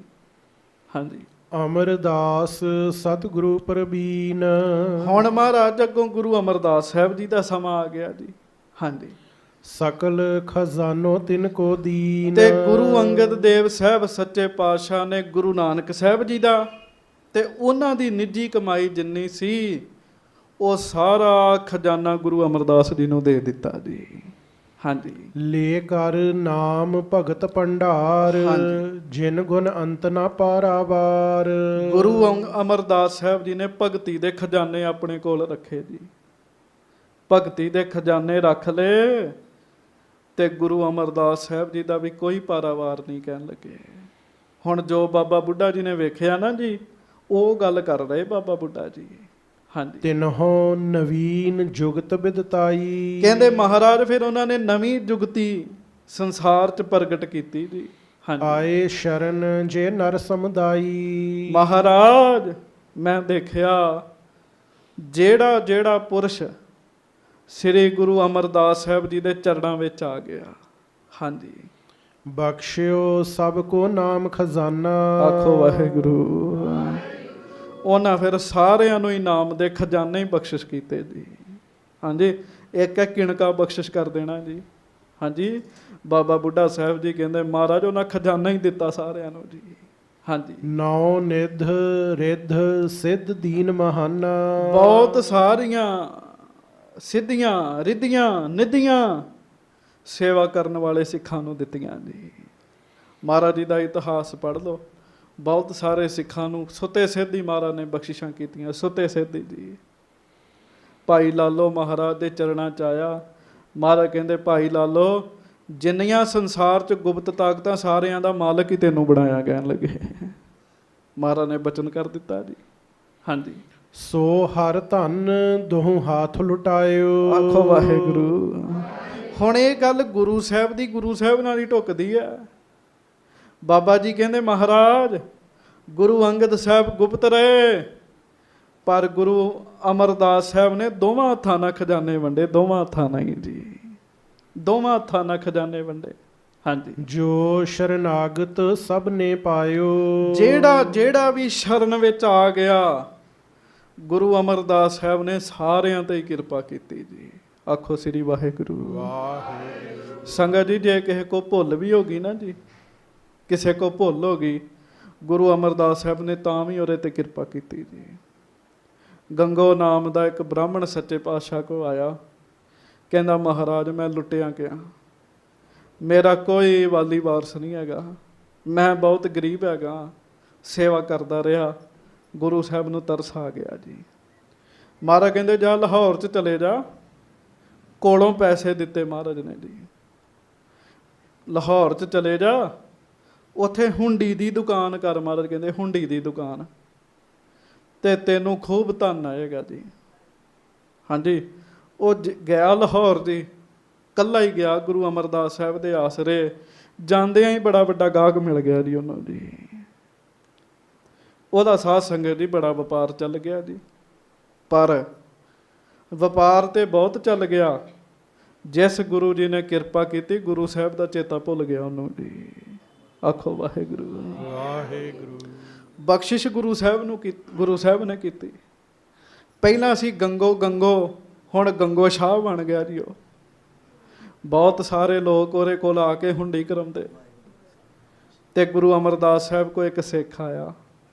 ਹਾਂਜੀ, ਅਮਰਦਾਸ ਸਤਿਗੁਰੂ ਪ੍ਰਬੀਨ। ਹੁਣ ਮਹਾਰਾਜ ਅੱਗੋਂ ਗੁਰੂ ਅਮਰਦਾਸ ਸਾਹਿਬ ਜੀ ਦਾ ਸਮਾਂ ਆ ਗਿਆ ਜੀ। ਹਾਂਜੀ, ਸਕਲ ਖਜ਼ਾਨੋ ਤਿਨ ਕੋ ਦੀਨ। ਤੇ ਗੁਰੂ ਅੰਗਦ ਦੇਵ ਸਾਹਿਬ ਸੱਚੇ ਪਾਤਸ਼ਾਹ ਨੇ ਗੁਰੂ ਨਾਨਕ ਸਾਹਿਬ ਜੀ ਦਾ ਤੇ ਉਹਨਾਂ ਦੀ ਨਿੱਜੀ ਕਮਾਈ ਜਿੰਨੀ ਸੀ, ਉਹ ਸਾਰਾ ਖਜ਼ਾਨਾ ਗੁਰੂ ਅਮਰਦਾਸ ਜੀ ਨੂੰ ਦੇ ਦਿੱਤਾ ਜੀ। ਹਾਂਜੀ, ਲੇ ਕਰ ਨਾਮ ਭਗਤ ਭੰਡਾਰ, ਜਿਨ ਗੁਣ ਅੰਤ ਨਾ ਪਾਰਾਵਾਰ। ਗੁਰੂ ਅਮਰਦਾਸ ਸਾਹਿਬ ਜੀ ਨੇ ਭਗਤੀ ਦੇ ਖਜ਼ਾਨੇ ਆਪਣੇ ਕੋਲ ਰੱਖੇ ਜੀ। ਭਗਤੀ ਦੇ ਖਜ਼ਾਨੇ ਰੱਖ ਲਏ, ਤੇ ਗੁਰੂ ਅਮਰਦਾਸ ਸਾਹਿਬ ਜੀ ਦਾ ਵੀ ਕੋਈ ਪਾਰਾਵਾਰ ਨਹੀਂ ਕਹਿਣ ਲੱਗੇ। ਹੁਣ ਜੋ ਬਾਬਾ ਬੁੱਢਾ ਜੀ ਨੇ ਵੇਖਿਆ ਨਾ ਜੀ, ਉਹ ਗੱਲ ਕਰ ਰਹੇ ਬਾਬਾ ਬੁੱਢਾ ਜੀ। ਹਾਂਜੀ, ਤਿਨਹੋਂ ਨਵੀਨ ਜੁਗਤ ਬਿਦਤਾਈ। ਕਹਿੰਦੇ ਮਹਾਰਾਜ ਫਿਰ ਉਹਨਾਂ ਨੇ ਨਵੀਂ ਜੁਗਤੀ ਸੰਸਾਰ 'ਚ ਪ੍ਰਗਟ ਕੀਤੀ ਜੀ। ਹਾਂਜੀ, ਆਏ ਸ਼ਰਨ ਜੇ ਨਰ ਸਮੁਦਾਈ। ਮਹਾਰਾਜ ਮੈਂ ਦੇਖਿਆ ਜਿਹੜਾ ਪੁਰਸ਼ ਸ੍ਰੀ ਗੁਰੂ ਅਮਰਦਾਸ ਸਾਹਿਬ ਜੀ ਦੇ ਚਰਨਾਂ ਵਿੱਚ ਆ ਗਿਆ। ਹਾਂਜੀ, ਬਖਸ਼ਿਓ ਸਭ ਕੋ ਨਾਮ ਖਜ਼ਾਨਾ। ਆਖੋ ਵਾਹਿਗੁਰੂ। ਉਹਨਾਂ ਫਿਰ ਸਾਰਿਆਂ ਨੂੰ ਇਨਾਮ ਦੇ ਖਜ਼ਾਨੇ ਹੀ ਬਖਸ਼ਿਸ਼ ਕੀਤੇ ਜੀ। ਹਾਂਜੀ, ਇੱਕ ਇੱਕ ਕਿਣਕਾ ਬਖਸ਼ਿਸ਼ ਕਰ ਦੇਣਾ ਜੀ। ਹਾਂਜੀ, ਬਾਬਾ ਬੁੱਢਾ ਸਾਹਿਬ ਜੀ ਕਹਿੰਦੇ ਮਹਾਰਾਜ ਉਹਨਾਂ ਖਜ਼ਾਨਾ ਹੀ ਦਿੱਤਾ ਸਾਰਿਆਂ ਨੂੰ ਜੀ। ਹਾਂਜੀ, ਨੌ ਨਿਧ ਰਿੱਧ ਸਿੱਧ ਦੀਨ ਮਹਾਨਾ। ਬਹੁਤ ਸਾਰੀਆਂ ਸਿੱਧੀਆਂ ਰਿੱਧੀਆਂ ਨਿੱਧੀਆਂ ਸੇਵਾ ਕਰਨ ਵਾਲੇ ਸਿੱਖਾਂ ਨੂੰ ਦਿੱਤੀਆਂ ਜੀ। ਮਹਾਰਾਜ ਜੀ ਦਾ ਇਤਿਹਾਸ ਪੜ੍ਹ ਲਓ, ਬਹੁਤ ਸਾਰੇ ਸਿੱਖਾਂ ਨੂੰ ਸੁੱਤੇ ਸਿੱਧੀ ਮਹਾਰਾਜ ਨੇ ਬਖਸ਼ਿਸ਼ਾਂ ਕੀਤੀਆਂ। ਸੁੱਤੇ ਸਿੱਧੀ ਜੀ। ਭਾਈ ਲਾਲੋ ਮਹਾਰਾਜ ਦੇ ਚਰਨਾਂ 'ਚ ਆਇਆ। ਮਹਾਰਾਜ ਕਹਿੰਦੇ ਭਾਈ ਲਾਲੋ, ਜਿੰਨੀਆਂ ਸੰਸਾਰ 'ਚ ਗੁਪਤ ਤਾਕਤਾਂ ਸਾਰਿਆਂ ਦਾ ਮਾਲਕ ਹੀ ਤੈਨੂੰ ਬਣਾਇਆ। ਕਹਿਣ ਲੱਗੇ ਮਹਾਰਾਜ ਨੇ ਬਚਨ ਕਰ ਦਿੱਤਾ ਜੀ। ਹਾਂਜੀ, ਸੋ ਹਰ ਧਨ ਦੋਹਾਂ ਹਾਥ ਲੁਟਾਇਓ। ਆਖੋ ਵਾਹਿਗੁਰੂ। ਹੁਣ ਇਹ ਗੱਲ ਗੁਰੂ ਸਾਹਿਬ ਦੀ, ਗੁਰੂ ਸਾਹਿਬ ਨਾਲ ਹੀ ਢੁੱਕਦੀ ਹੈ। ਬਾਬਾ ਜੀ ਕਹਿੰਦੇ ਮਹਾਰਾਜ ਗੁਰੂ ਅੰਗਦ ਸਾਹਿਬ ਗੁਪਤ ਰਹੇ, ਪਰ ਗੁਰੂ ਅਮਰਦਾਸ ਸਾਹਿਬ ਨੇ ਦੋਵਾਂ ਹੱਥਾਂ ਨਾਲ ਖਜ਼ਾਨੇ ਵੰਡੇ। ਦੋਵਾਂ ਹੱਥਾਂ ਨਾਲ ਹੀ ਜੀ, ਦੋਵਾਂ ਹੱਥਾਂ ਨਾਲ ਖਜ਼ਾਨੇ ਵੰਡੇ। ਹਾਂਜੀ, ਜੋ ਸ਼ਰਨਾਗਤ ਸਭ ਨੇ ਪਾਇਓ। ਜਿਹੜਾ ਵੀ ਸ਼ਰਨ ਵਿੱਚ ਆ ਗਿਆ, ਗੁਰੂ ਅਮਰਦਾਸ ਸਾਹਿਬ ਨੇ ਸਾਰਿਆਂ ਤੇ ਹੀ ਕਿਰਪਾ ਕੀਤੀ ਜੀ। ਆਖੋ ਸ੍ਰੀ ਵਾਹਿਗੁਰੂ। ਵਾਹਿਗੁਰੂ। ਸੰਗਤ ਜੀ, ਜੇ ਕਿਸੇ ਕੋ ਭੁੱਲ ਵੀ ਹੋ ਗਈ ਨਾ ਜੀ, ਕਿਸੇ ਕੋ ਭੁੱਲ ਹੋ ਗਈ, ਗੁਰੂ ਅਮਰਦਾਸ ਸਾਹਿਬ ਨੇ ਤਾਂ ਵੀ ਉਹਦੇ ਤੇ ਕਿਰਪਾ ਕੀਤੀ ਜੀ। ਗੰਗੋ ਨਾਮ ਦਾ ਇੱਕ ਬ੍ਰਾਹਮਣ ਸੱਚੇ ਪਾਤਸ਼ਾਹ ਕੋ ਆਇਆ, ਕਹਿੰਦਾ ਮਹਾਰਾਜ ਮੈਂ ਲੁੱਟਿਆ ਗਿਆ, ਮੇਰਾ ਕੋਈ ਵਾਲੀ ਵਾਰਸ ਨਹੀਂ ਹੈਗਾ, ਮੈਂ ਬਹੁਤ ਗਰੀਬ ਹੈਗਾ। ਸੇਵਾ ਕਰਦਾ ਰਿਹਾ, ਗੁਰੂ ਸਾਹਿਬ ਨੂੰ ਤਰਸ ਆ ਗਿਆ ਜੀ। ਮਹਾਰਾਜ ਕਹਿੰਦੇ ਜਾ ਲਾਹੌਰ 'ਚ ਚਲੇ ਜਾ। ਕੋਲੋਂ ਪੈਸੇ ਦਿੱਤੇ ਮਹਾਰਾਜ ਨੇ ਜੀ। ਲਾਹੌਰ 'ਚ ਚਲੇ ਜਾ, ਉੱਥੇ ਹੁੰਡੀ ਦੀ ਦੁਕਾਨ ਕਰ। ਮਹਾਰਾਜ ਕਹਿੰਦੇ ਹੁੰਡੀ ਦੀ ਦੁਕਾਨ ਤੇ ਤੈਨੂੰ ਖੂਬ ਧਨ ਆਏਗਾ ਜੀ। ਹਾਂਜੀ, ਉਹ ਗਿਆ ਲਾਹੌਰ ਜੀ, ਕੱਲਾ ਹੀ ਗਿਆ ਗੁਰੂ ਅਮਰਦਾਸ ਸਾਹਿਬ ਦੇ ਆਸਰੇ। ਜਾਂਦਿਆਂ ਹੀ ਬੜਾ ਵੱਡਾ ਗਾਹਕ ਮਿਲ ਗਿਆ ਜੀ ਉਹਨੂੰ ਜੀ। ਉਹਦਾ ਸਾਧ ਸੰਗਤ ਜੀ ਬੜਾ ਵਪਾਰ ਚੱਲ ਗਿਆ ਜੀ। ਪਰ ਵਪਾਰ ਤੇ ਬਹੁਤ ਚੱਲ ਗਿਆ, ਜਿਸ ਗੁਰੂ ਜੀ ਨੇ ਕਿਰਪਾ ਕੀਤੀ, ਗੁਰੂ ਸਾਹਿਬ ਦਾ ਚੇਤਾ ਭੁੱਲ ਗਿਆ ਉਹਨੂੰ ਜੀ। ਆਖੋ ਵਾਹਿਗੁਰੂ। ਵਾਹਿਗੁਰੂ। ਬਖਸ਼ਿਸ਼ ਗੁਰੂ ਸਾਹਿਬ ਨੂੰ ਗੁਰੂ ਸਾਹਿਬ ਨੇ ਕੀਤੀ। ਪਹਿਲਾਂ ਸੀ ਗੰਗੋ ਗੰਗੋ, ਹੁਣ ਗੰਗੋ ਸ਼ਾਹ ਬਣ ਗਿਆ ਜੀ ਉਹ। ਬਹੁਤ ਸਾਰੇ ਲੋਕ ਉਹਦੇ ਕੋਲ ਆ ਕੇ ਹੁੰਡੀ ਕਰਾਉਂਦੇ। ਤੇ ਗੁਰੂ ਅਮਰਦਾਸ ਸਾਹਿਬ ਕੋ ਇੱਕ ਸਿੱਖ ਆਇਆ,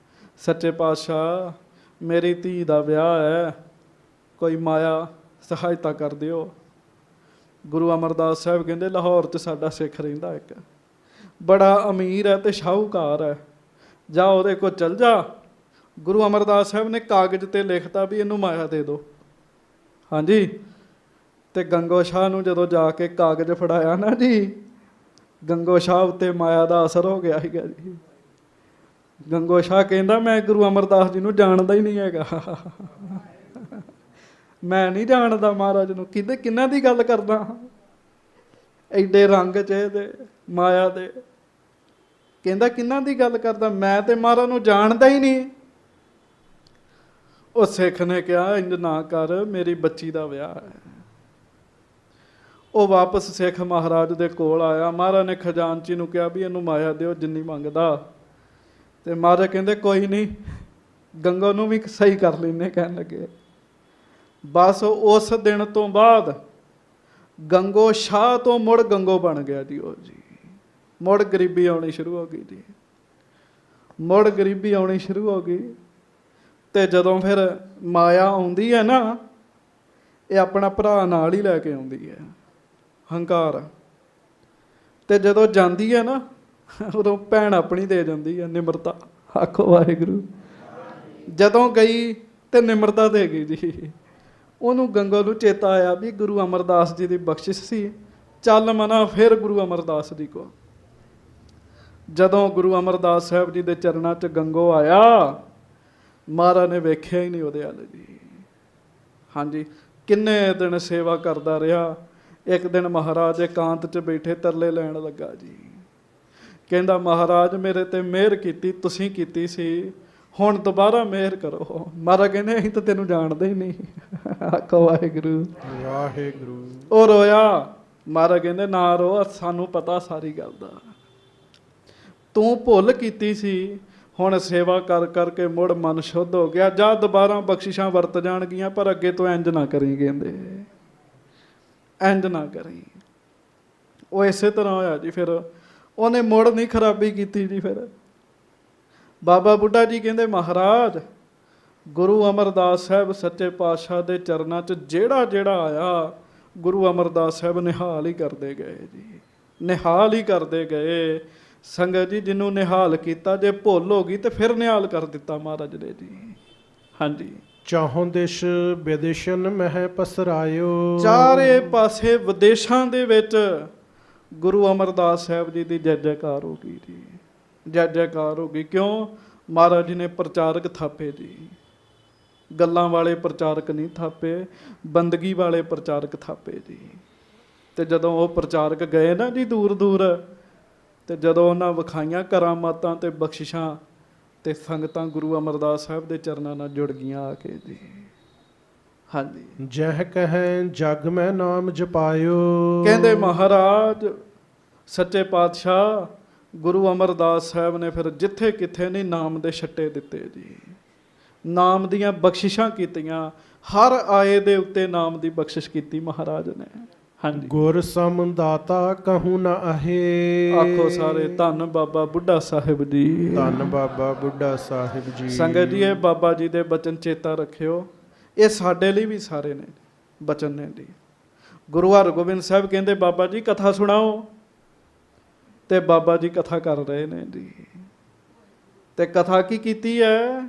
ਸੱਚੇ ਪਾਤਸ਼ਾਹ ਮੇਰੀ ਧੀ ਦਾ ਵਿਆਹ ਹੈ, ਕੋਈ ਮਾਇਆ ਸਹਾਇਤਾ ਕਰ ਦਿਓ। ਗੁਰੂ ਅਮਰਦਾਸ ਸਾਹਿਬ ਕਹਿੰਦੇ ਲਾਹੌਰ 'ਚ ਸਾਡਾ ਸਿੱਖ ਰਹਿੰਦਾ ਇੱਕ, ਬੜਾ ਅਮੀਰ ਹੈ ਤੇ ਸ਼ਾਹੂਕਾਰ ਹੈ, ਜਾ ਉਹਦੇ ਕੋਲ ਚਲ ਜਾ। ਗੁਰੂ ਅਮਰਦਾਸ ਸਾਹਿਬ ਨੇ ਕਾਗਜ਼ ਤੇ ਲਿਖਤਾ ਵੀ ਇਹਨੂੰ ਮਾਇਆ ਦੇ ਦਿਓ। ਹਾਂਜੀ, ਤੇ ਗੰਗੋ ਸ਼ਾਹ ਨੂੰ ਜਦੋਂ ਜਾ ਕੇ ਕਾਗਜ਼ ਫੜਾਇਆ ਨਾ ਜੀ, ਗੰਗੋ ਸ਼ਾਹ ਉੱਤੇ ਮਾਇਆ ਦਾ ਅਸਰ ਹੋ ਗਿਆ ਸੀਗਾ ਜੀ। ਗੰਗੋ ਸ਼ਾਹ ਕਹਿੰਦਾ ਮੈਂ ਗੁਰੂ ਅਮਰਦਾਸ ਜੀ ਨੂੰ ਜਾਣਦਾ ਹੀ ਨਹੀਂ ਹੈਗਾ, ਮੈਂ ਨਹੀਂ ਜਾਣਦਾ ਮਹਾਰਾਜ ਨੂੰ। ਕਿਹਦੇ ਕਿਹਨਾਂ ਦੀ ਗੱਲ ਕਰਦਾ, ਐਡੇ ਰੰਗ 'ਚ ਇਹਦੇ ਮਾਇਆ ਦੇ। ਕਹਿੰਦਾ ਕਿਹਨਾਂ ਦੀ ਗੱਲ ਕਰਦਾ, ਮੈਂ ਤੇ ਮਹਾਰਾਜ ਨੂੰ ਜਾਣਦਾ ਹੀ ਨਹੀਂ। ਉਹ ਸਿੱਖ ਨੇ ਕਿਹਾ ਇੰਜ ਨਾ ਕਰ, ਮੇਰੀ ਬੱਚੀ ਦਾ ਵਿਆਹ ਹੈ। ਉਹ ਵਾਪਸ ਸਿੱਖ ਮਹਾਰਾਜ ਦੇ ਕੋਲ ਆਇਆ। ਮਹਾਰਾਜ ਨੇ ਖਜ਼ਾਨਚੀ ਨੂੰ ਕਿਹਾ ਵੀ ਇਹਨੂੰ ਮਾਇਆ ਦਿਓ ਜਿੰਨੀ ਮੰਗਦਾ। ਤੇ ਮਹਾਰਾਜ ਕਹਿੰਦੇ ਕੋਈ ਨਹੀਂ, ਗੰਗੋ ਨੂੰ ਵੀ ਸਹੀ ਕਰ ਲੈਂਦੇ। ਕਹਿਣ ਲੱਗੇ ਬਸ ਉਸ ਦਿਨ ਤੋਂ ਬਾਅਦ ਗੰਗੋ ਸ਼ਾਹ ਤੋਂ ਮੁੜ ਗੰਗੋ ਬਣ ਗਿਆ ਜੀ ਉਹ ਜੀ। ਮੁੜ ਗਰੀਬੀ ਆਉਣੀ ਸ਼ੁਰੂ ਹੋ ਗਈ ਜੀ, ਮੁੜ ਗਰੀਬੀ ਆਉਣੀ ਸ਼ੁਰੂ ਹੋ ਗਈ। ਤੇ ਜਦੋਂ ਫਿਰ ਮਾਇਆ ਆਉਂਦੀ ਹੈ ਨਾ, ਇਹ ਆਪਣਾ ਭਰਾ ਨਾਲ ਹੀ ਲੈ ਕੇ ਆਉਂਦੀ ਹੈ, ਹੰਕਾਰ। ਤੇ ਜਦੋਂ ਜਾਂਦੀ ਹੈ ਨਾ, ਉਦੋਂ ਭੈਣ ਆਪਣੀ ਦੇ ਜਾਂਦੀ ਹੈ, ਨਿਮਰਤਾ। ਆਖੋ ਵਾਹਿਗੁਰੂ। ਜਦੋਂ ਗਈ ਤੇ ਨਿਮਰਤਾ ਦੇ ਗਈ ਜੀ। ਉਹਨੂੰ ਗੰਗੋ ਨੂੰ ਚੇਤਾ ਆਇਆ ਵੀ ਗੁਰੂ ਅਮਰਦਾਸ ਜੀ ਦੀ ਬਖਸ਼ਿਸ਼ ਸੀ, ਚੱਲ ਮਨਾ ਫਿਰ ਗੁਰੂ ਅਮਰਦਾਸ ਜੀ ਕੋ। ਜਦੋਂ ਗੁਰੂ ਅਮਰਦਾਸ ਸਾਹਿਬ ਜੀ ਦੇ ਚਰਨਾਂ 'ਚ ਗੰਗੋ ਆਇਆ, ਮਹਾਰਾਜ ਨੇ ਵੇਖਿਆ ਹੀ ਨਹੀਂ ਉਹਦੇ ਵੱਲ ਜੀ। ਹਾਂਜੀ, ਕਿੰਨੇ ਦਿਨ ਸੇਵਾ ਕਰਦਾ ਰਿਹਾ। ਇੱਕ ਦਿਨ ਮਹਾਰਾਜ ਇਕਾਂਤ 'ਚ ਬੈਠੇ ਤਰਲੇ ਲੈਣ ਲੱਗਾ ਜੀ। ਕਹਿੰਦਾ ਮਹਾਰਾਜ ਮੇਰੇ ਤੇ ਮਿਹਰ ਕੀਤੀ, ਤੁਸੀਂ ਕੀਤੀ ਸੀ, ਹੁਣ ਦੁਬਾਰਾ ਮਿਹਰ ਕਰੋ। ਮਹਾਰਾਜ ਕਹਿੰਦੇ ਅਸੀਂ ਤਾਂ ਤੈਨੂੰ ਜਾਣਦੇ ਹੀ ਨਹੀਂ। ਆਖੋ ਵਾਹਿਗੁਰੂ। ਵਾਹਿਗੁਰੂ। ਉਹ ਰੋਇਆ। ਮਹਾਰਾਜ ਕਹਿੰਦੇ ਨਾ ਰੋ, ਸਾਨੂੰ ਪਤਾ ਸਾਰੀ ਗੱਲ ਦਾ, ਤੂੰ ਭੁੱਲ ਕੀਤੀ ਸੀ, ਹੁਣ ਸੇਵਾ ਕਰ ਕਰਕੇ ਮੁੜ ਮਨ ਸ਼ੁੱਧ ਹੋ ਗਿਆ। ਜਾ ਦੁਬਾਰਾ ਬਖਸ਼ਿਸ਼ਾਂ ਵਰਤ ਜਾਣਗੀਆਂ, ਪਰ ਅੱਗੇ ਤੋਂ ਇੰਜ ਨਾ ਕਰੀ। ਕਹਿੰਦੇ ਇੰਜ ਨਾ ਕਰੀ। ਉਹ ਇਸੇ ਤਰ੍ਹਾਂ ਹੋਇਆ ਜੀ। ਫਿਰ ਉਹਨੇ ਮੁੜ ਨਹੀਂ ਖਰਾਬੀ ਕੀਤੀ ਜੀ। ਫਿਰ ਬਾਬਾ ਬੁੱਢਾ ਜੀ ਕਹਿੰਦੇ ਮਹਾਰਾਜ ਗੁਰੂ ਅਮਰਦਾਸ ਸਾਹਿਬ ਸੱਚੇ ਪਾਤਸ਼ਾਹ ਦੇ ਚਰਨਾਂ 'ਚ ਜਿਹੜਾ ਜਿਹੜਾ ਆਇਆ, ਗੁਰੂ ਅਮਰਦਾਸ ਸਾਹਿਬ ਨਿਹਾਲ ਹੀ ਕਰਦੇ ਗਏ ਜੀ, ਨਿਹਾਲ ਹੀ ਕਰਦੇ ਗਏ। ਸੰਗਤ ਜੀ, ਜਿਹਨੂੰ ਨਿਹਾਲ ਕੀਤਾ, ਜੇ ਭੁੱਲ ਹੋ ਗਈ ਤੇ ਫਿਰ ਨਿਹਾਲ ਕਰ ਦਿੱਤਾ ਮਹਾਰਾਜ ਨੇ ਜੀ। ਹਾਂਜੀ, ਚਾਹੋਂ ਦਿਸ਼ ਵਿਦੇਸ਼ਨ ਮਹਿ ਪਸਰਾਇਓ। ਚਾਰੇ ਪਾਸੇ ਵਿਦੇਸ਼ਾਂ ਦੇ ਵਿੱਚ ਗੁਰੂ ਅਮਰਦਾਸ ਸਾਹਿਬ ਜੀ ਦੀ ਜੈ ਜੈਕਾਰ ਹੋ ਗਈ ਜੀ, ਜੈ ਜੈਕਾਰ ਹੋ ਗਈ। ਕਿਉਂ? ਮਹਾਰਾਜ ਜੀ ਨੇ ਪ੍ਰਚਾਰਕ ਥਾਪੇ ਜੀ, ਗੱਲਾਂ ਵਾਲੇ ਪ੍ਰਚਾਰਕ ਨਹੀਂ ਥਾਪੇ, ਬੰਦਗੀ ਵਾਲੇ ਪ੍ਰਚਾਰਕ ਥਾਪੇ ਜੀ। ਤੇ ਜਦੋਂ ਉਹ ਪ੍ਰਚਾਰਕ ਗਏ ਨਾ ਜੀ ਦੂਰ ਦੂਰ, ਤੇ ਜਦੋਂ ਉਹਨਾਂ ਵਿਖਾਈਆਂ ਕਰਾਮਾਤਾਂ ਤੇ ਬਖਸ਼ਿਸ਼ਾਂ, ਤੇ ਸੰਗਤਾਂ ਗੁਰੂ ਅਮਰਦਾਸ ਸਾਹਿਬ ਦੇ ਚਰਨਾਂ ਨਾਲ ਜੁੜ ਗਈਆਂ ਆ ਕੇ ਜੀ। ਹਾਂਜੀ, ਜਹ ਕਹੈ ਜਗ ਮੈਂ ਨਾਮ ਜਪਾਇਓ। ਕਹਿੰਦੇ ਮਹਾਰਾਜ ਸੱਚੇ ਪਾਤਸ਼ਾਹ ਗੁਰੂ ਅਮਰਦਾਸ ਸਾਹਿਬ ਨੇ ਫਿਰ ਜਿੱਥੇ ਕਿੱਥੇ ਨਹੀਂ ਨਾਮ ਦੇ ਛੱਟੇ ਦਿੱਤੇ ਜੀ, ਨਾਮ ਦੀਆਂ ਬਖਸ਼ਿਸ਼ਾਂ ਕੀਤੀਆਂ। ਹਰ ਆਏ ਦੇ ਉੱਤੇ ਨਾਮ ਦੀ ਬਖਸ਼ਿਸ਼ ਕੀਤੀ ਮਹਾਰਾਜ ਨੇ। ਹਾਂਜੀ, ਗੁਰ ਸਮ ਦਾਤਾ ਕਹੂੰ ਨਾ ਅਹੇ। ਆਖੋ ਸਾਰੇ ਧੰਨ ਬਾਬਾ ਬੁੱਢਾ ਸਾਹਿਬ ਜੀ, ਧੰਨ ਬਾਬਾ ਬੁੱਢਾ ਸਾਹਿਬ ਜੀ। ਸੰਗਤ ਜੀ, ਇਹ ਬਾਬਾ ਜੀ ਦੇ ਬਚਨ ਚੇਤਾ ਰੱਖਿਓ, ਇਹ ਸਾਡੇ ਲਈ ਵੀ ਸਾਰੇ ਨੇ ਬਚਨ ਨੇ ਜੀ। ਗੁਰੂ ਹਰਗੋਬਿੰਦ ਸਾਹਿਬ ਕਹਿੰਦੇ ਬਾਬਾ ਜੀ ਕਥਾ ਸੁਣਾਓ, ਤੇ ਬਾਬਾ ਜੀ ਕਥਾ ਕਰ ਰਹੇ ਨੇ ਜੀ। ਤੇ ਕਥਾ ਕੀ ਕੀਤੀ ਹੈ?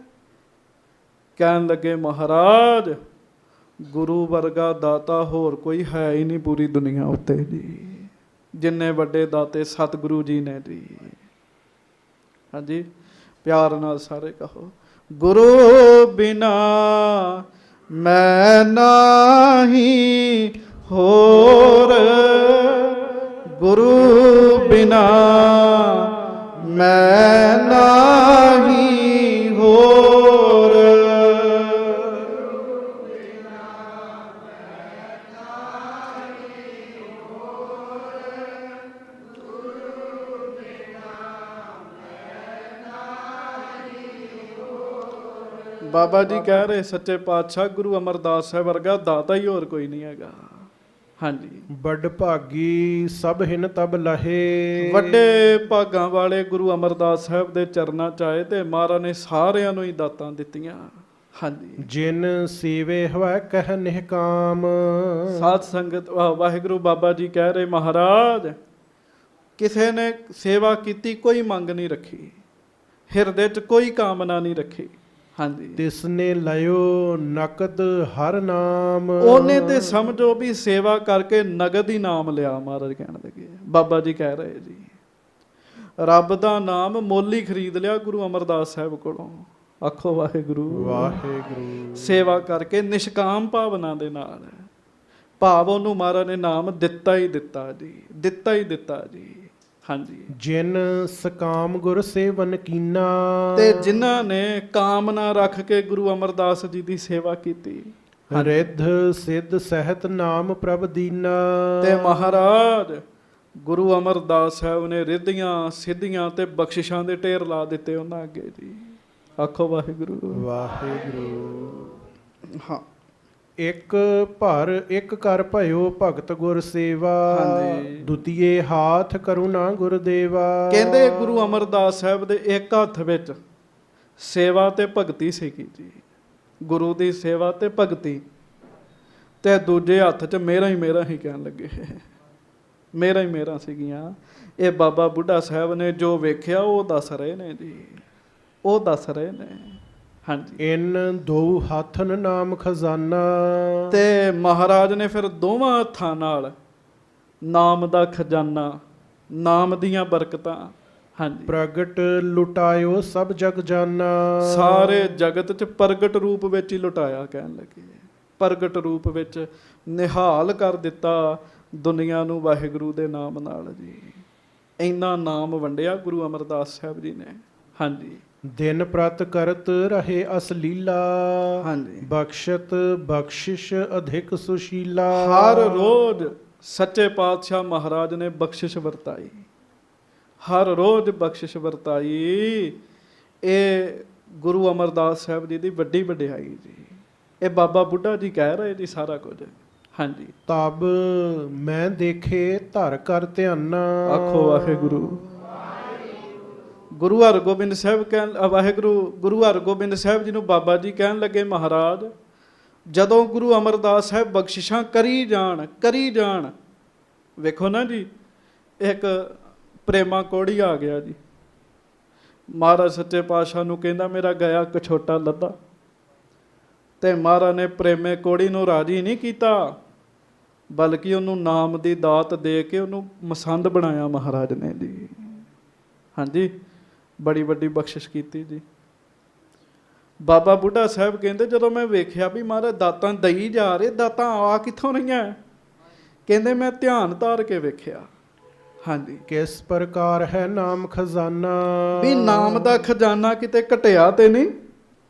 ਕਹਿਣ ਲੱਗੇ ਮਹਾਰਾਜ ਗੁਰੂ ਵਰਗਾ ਦਾਤਾ ਹੋਰ ਕੋਈ ਹੈ ਹੀ ਨਹੀਂ ਪੂਰੀ ਦੁਨੀਆ ਉੱਤੇ ਜੀ, ਜਿੰਨੇ ਵੱਡੇ ਦਾਤੇ ਸਤਿਗੁਰੂ ਜੀ ਨੇ ਜੀ। ਹਾਂਜੀ, ਪਿਆਰ ਨਾਲ ਸਾਰੇ ਕਹੋ, ਗੁਰੂ ਬਿਨਾ ਮੈਂ ਨਾਹੀ ਹੋਰ, ਗੁਰੂ ਬਿਨਾ ਮੈਂ ਨਾਹੀ ਹੋਰ। ਬਾਬਾ ਜੀ ਕਹਿ ਰਹੇ ਸੱਚੇ ਪਾਤਸ਼ਾਹ ਗੁਰੂ ਅਮਰਦਾਸ ਸਾਹਿਬ ਵਰਗਾ ਦਾਤਾ ਹੀ ਹੋਰ ਕੋਈ ਨਹੀਂ ਹੈਗਾ। ਹਾਂਜੀ, ਵੱਡ ਭਾਗੀ ਸਭ ਹਿਨ ਤਬ ਲਹੇ। ਵੱਡੇ ਭਾਗਾਂ ਵਾਲੇ ਗੁਰੂ ਅਮਰਦਾਸ ਸਾਹਿਬ ਦੇ ਚਰਨਾਂ ਚ ਆਏ ਤੇ ਮਹਾਰਾਜ ਨੇ ਸਾਰਿਆਂ ਨੂੰ ਹੀ ਦਾਤਾਂ ਦਿੱਤੀਆਂ। ਹਾਂਜੀ, ਜਿਨ ਸੇਵੇ ਹੋਇ ਕਹਿ ਨਿਹਕਾਮ। ਸਾਧ ਸੰਗਤ ਵਾਹਿਗੁਰੂ ਬਾਬਾ ਜੀ ਕਹਿ ਰਹੇ ਮਹਾਰਾਜ ਕਿਸੇ ਨੇ ਸੇਵਾ ਕੀਤੀ ਕੋਈ ਮੰਗ ਨਹੀਂ ਰੱਖੀ, ਹਿਰਦੇ ਚ ਕੋਈ ਕਾਮਨਾ ਨਹੀਂ ਰੱਖੀ। ਹਾਂਜੀ, ਤਿਸਨੇ ਲਿਓ ਨਕਦ ਹਰ ਨਾਮ। ਉਹਨੇ ਤੇ ਸਮਝੋ ਵੀ ਸੇਵਾ ਕਰਕੇ ਨਗਦ ਹੀ ਨਾਮ ਲਿਆ। ਮਹਾਰਾਜ ਕਹਿਣ ਲੱਗੇ, ਬਾਬਾ ਜੀ ਕਹਿ ਰਹੇ ਜੀ, ਰੱਬ ਦਾ ਨਾਮ ਮੁੱਲ ਹੀ ਖਰੀਦ ਲਿਆ ਗੁਰੂ ਅਮਰਦਾਸ ਸਾਹਿਬ ਕੋਲੋਂ। ਆਖੋ ਵਾਹਿਗੁਰੂ ਵਾਹਿਗੁਰੂ। ਸੇਵਾ ਕਰਕੇ ਨਿਸ਼ਕਾਮ ਭਾਵਨਾ ਦੇ ਨਾਲ, ਭਾਵ ਉਹਨੂੰ ਮਹਾਰਾਜ ਨੇ ਨਾਮ ਦਿੱਤਾ ਹੀ ਦਿੱਤਾ ਜੀ, ਦਿੱਤਾ ਹੀ ਦਿੱਤਾ ਜੀ। ਹਾਂਜੀ, ਜਿਨ ਸਕਾਮ ਗੁਰ ਸੇਵਨ ਕੀਨਾ। ਤੇ ਜਿਨ੍ਹਾਂ ਨੇ ਕਾਮਨਾ ਰੱਖ ਕੇ ਗੁਰੂ ਅਮਰਦਾਸ ਜੀ ਦੀ ਸੇਵਾ ਕੀਤੀ, ਰਿੱਧ ਸਿੱਧ ਸਹਿਤ ਨਾਮ ਪ੍ਰਭ ਦੀਨਾ। ਤੇ ਮਹਾਰਾਜ ਗੁਰੂ ਅਮਰਦਾਸ ਸਾਹਿਬ ਨੇ ਰਿੱਧੀਆਂ ਸਿੱਧੀਆਂ ਤੇ ਬਖਸ਼ਿਸ਼ਾਂ ਦੇ ਢੇਰ ਲਾ ਦਿੱਤੇ ਉਹਨਾਂ ਅੱਗੇ ਜੀ। ਆਖੋ ਵਾਹਿਗੁਰੂ ਵਾਹਿਗੁਰੂ। ਹਾਂ, ਇੱਕ ਭਰ ਇੱਕ ਕਰ ਭਇਓ ਭਗਤ ਗੁਰ ਸੇਵਾ। ਹਾਂਜੀ। ਦੁਤੀਏ ਹਾਥ ਕਰੁਣਾ ਗੁਰਦੇਵਾ। ਕਹਿੰਦੇ ਗੁਰੂ ਅਮਰਦਾਸ ਸਾਹਿਬ ਦੇ ਇੱਕ ਹੱਥ ਵਿੱਚ ਸੇਵਾ ਤੇ ਭਗਤੀ ਸੀਗੀ ਜੀ, ਗੁਰੂ ਦੀ ਸੇਵਾ ਤੇ ਭਗਤੀ, ਤੇ ਦੂਜੇ ਹੱਥ 'ਚ ਮੇਰਾ ਹੀ ਕਹਿਣ ਲੱਗੇ, ਮੇਰਾ ਹੀ ਮੇਰਾ ਸੀਗੀਆਂ। ਇਹ ਬਾਬਾ ਬੁੱਢਾ ਸਾਹਿਬ ਨੇ ਜੋ ਵੇਖਿਆ ਉਹ ਦੱਸ ਰਹੇ ਨੇ ਜੀ, ਉਹ ਦੱਸ ਰਹੇ ਨੇ। ਹਾਂਜੀ, ਇਨ ਦੋ ਹੱਥਨ ਨਾਮ ਖਜ਼ਾਨਾ। ਤੇ ਮਹਾਰਾਜ ਨੇ ਫਿਰ ਦੋਵਾਂ ਹੱਥਾਂ ਨਾਲ ਨਾਮ ਦਾ ਖਜ਼ਾਨਾ, ਨਾਮ ਦੀਆਂ ਬਰਕਤਾਂ, ਹਾਂਜੀ, ਪ੍ਰਗਟ ਲੁਟਾਇਓ ਸਭ ਜਗ ਜਾਨਾ। ਸਾਰੇ ਜਗਤ 'ਚ ਪ੍ਰਗਟ ਰੂਪ ਵਿੱਚ ਹੀ ਲੁਟਾਇਆ। ਕਹਿਣ ਲੱਗੇ ਪ੍ਰਗਟ ਰੂਪ ਵਿੱਚ ਨਿਹਾਲ ਕਰ ਦਿੱਤਾ ਦੁਨੀਆ ਨੂੰ ਵਾਹਿਗੁਰੂ ਦੇ ਨਾਮ ਨਾਲ ਜੀ। ਇੰਨਾ ਨਾਮ ਵੰਡਿਆ ਗੁਰੂ ਅਮਰਦਾਸ ਸਾਹਿਬ ਜੀ ਨੇ। ਹਾਂਜੀ, ਦਿਨ ਪ੍ਰਤ ਕਰਤ ਰਹੇ ਅਸਲੀਲਾ। ਹਾਂਜੀ, ਬਖਸ਼ਤ ਬਖਸ਼ਿਸ਼ ਅਧਿਕ ਸੁਸ਼ੀਲਾ। ਹਰ ਰੋਜ਼ ਸੱਚੇ ਪਾਤਸ਼ਾਹ ਮਹਾਰਾਜ ਨੇ ਬਖਸ਼ਿਸ਼ ਵਰਤਾਈ, ਹਰ ਰੋਜ਼ ਬਖਸ਼ਿਸ਼ ਵਰਤਾਈ। ਇਹ ਗੁਰੂ ਅਮਰਦਾਸ ਸਾਹਿਬ ਜੀ ਦੀ ਵੱਡੀ ਵਡਿਆਈ ਜੀ। ਇਹ ਬਾਬਾ ਬੁੱਢਾ ਜੀ ਕਹਿ ਰਹੇ ਜੀ ਸਾਰਾ ਕੁਝ। ਹਾਂਜੀ, ਤਬ ਮੈਂ ਦੇਖੇ ਧਰ ਕਰ ਧਿਆਨਾ। ਆਖੋ ਵਾਹਿਗੁਰੂ। ਗੁਰੂ ਹਰਗੋਬਿੰਦ ਸਾਹਿਬ ਕਹਿਣ ਵਾਹਿਗੁਰੂ, ਗੁਰੂ ਹਰਗੋਬਿੰਦ ਸਾਹਿਬ ਜੀ ਨੂੰ ਬਾਬਾ ਜੀ ਕਹਿਣ ਲੱਗੇ ਮਹਾਰਾਜ ਜਦੋਂ ਗੁਰੂ ਅਮਰਦਾਸ ਸਾਹਿਬ ਬਖਸ਼ਿਸ਼ਾਂ ਕਰੀ ਜਾਣ, ਵੇਖੋ ਨਾ ਜੀ, ਇੱਕ ਪ੍ਰੇਮਾ ਕੋੜੀ ਆ ਗਿਆ ਜੀ, ਮਹਾਰਾਜ ਸੱਚੇ ਪਾਤਸ਼ਾਹ ਨੂੰ ਕਹਿੰਦਾ ਮੇਰਾ ਗਿਆ ਕਛੋਟਾ ਲੱਦਾ, ਤੇ ਮਹਾਰਾਜ ਨੇ ਪ੍ਰੇਮੇ ਕੋੜੀ ਨੂੰ ਰਾਜੀ ਨਹੀਂ ਕੀਤਾ, ਬਲਕਿ ਉਹਨੂੰ ਨਾਮ ਦੀ ਦਾਤ ਦੇ ਕੇ ਉਹਨੂੰ ਮਸੰਦ ਬਣਾਇਆ ਮਹਾਰਾਜ ਨੇ ਜੀ। ਹਾਂਜੀ, ਬੜੀ ਵੱਡੀ ਬਖਸ਼ਿਸ਼ ਕੀਤੀ ਜੀ। ਬਾਬਾ ਬੁੱਢਾ ਸਾਹਿਬ ਕਹਿੰਦੇ ਜਦੋਂ ਮੈਂ ਵੇਖਿਆ ਵੀ ਮਹਾਰਾਜ ਦਾਤਾਂ ਦਈ ਜਾ ਰਹੇ, ਦਾਤਾਂ ਆ ਕਿੱਥੋਂ ਰਹੀਆਂ, ਕਹਿੰਦੇ ਮੈਂ ਧਿਆਨ ਧਾਰ ਕੇ ਵੇਖਿਆ। ਹਾਂਜੀ, ਕਿਸ ਪ੍ਰਕਾਰ ਹੈ ਨਾਮ ਖਜ਼ਾਨਾ, ਵੀ ਨਾਮ ਦਾ ਖਜ਼ਾਨਾ ਕਿਤੇ ਘਟਿਆ ਤੇ ਨਹੀਂ,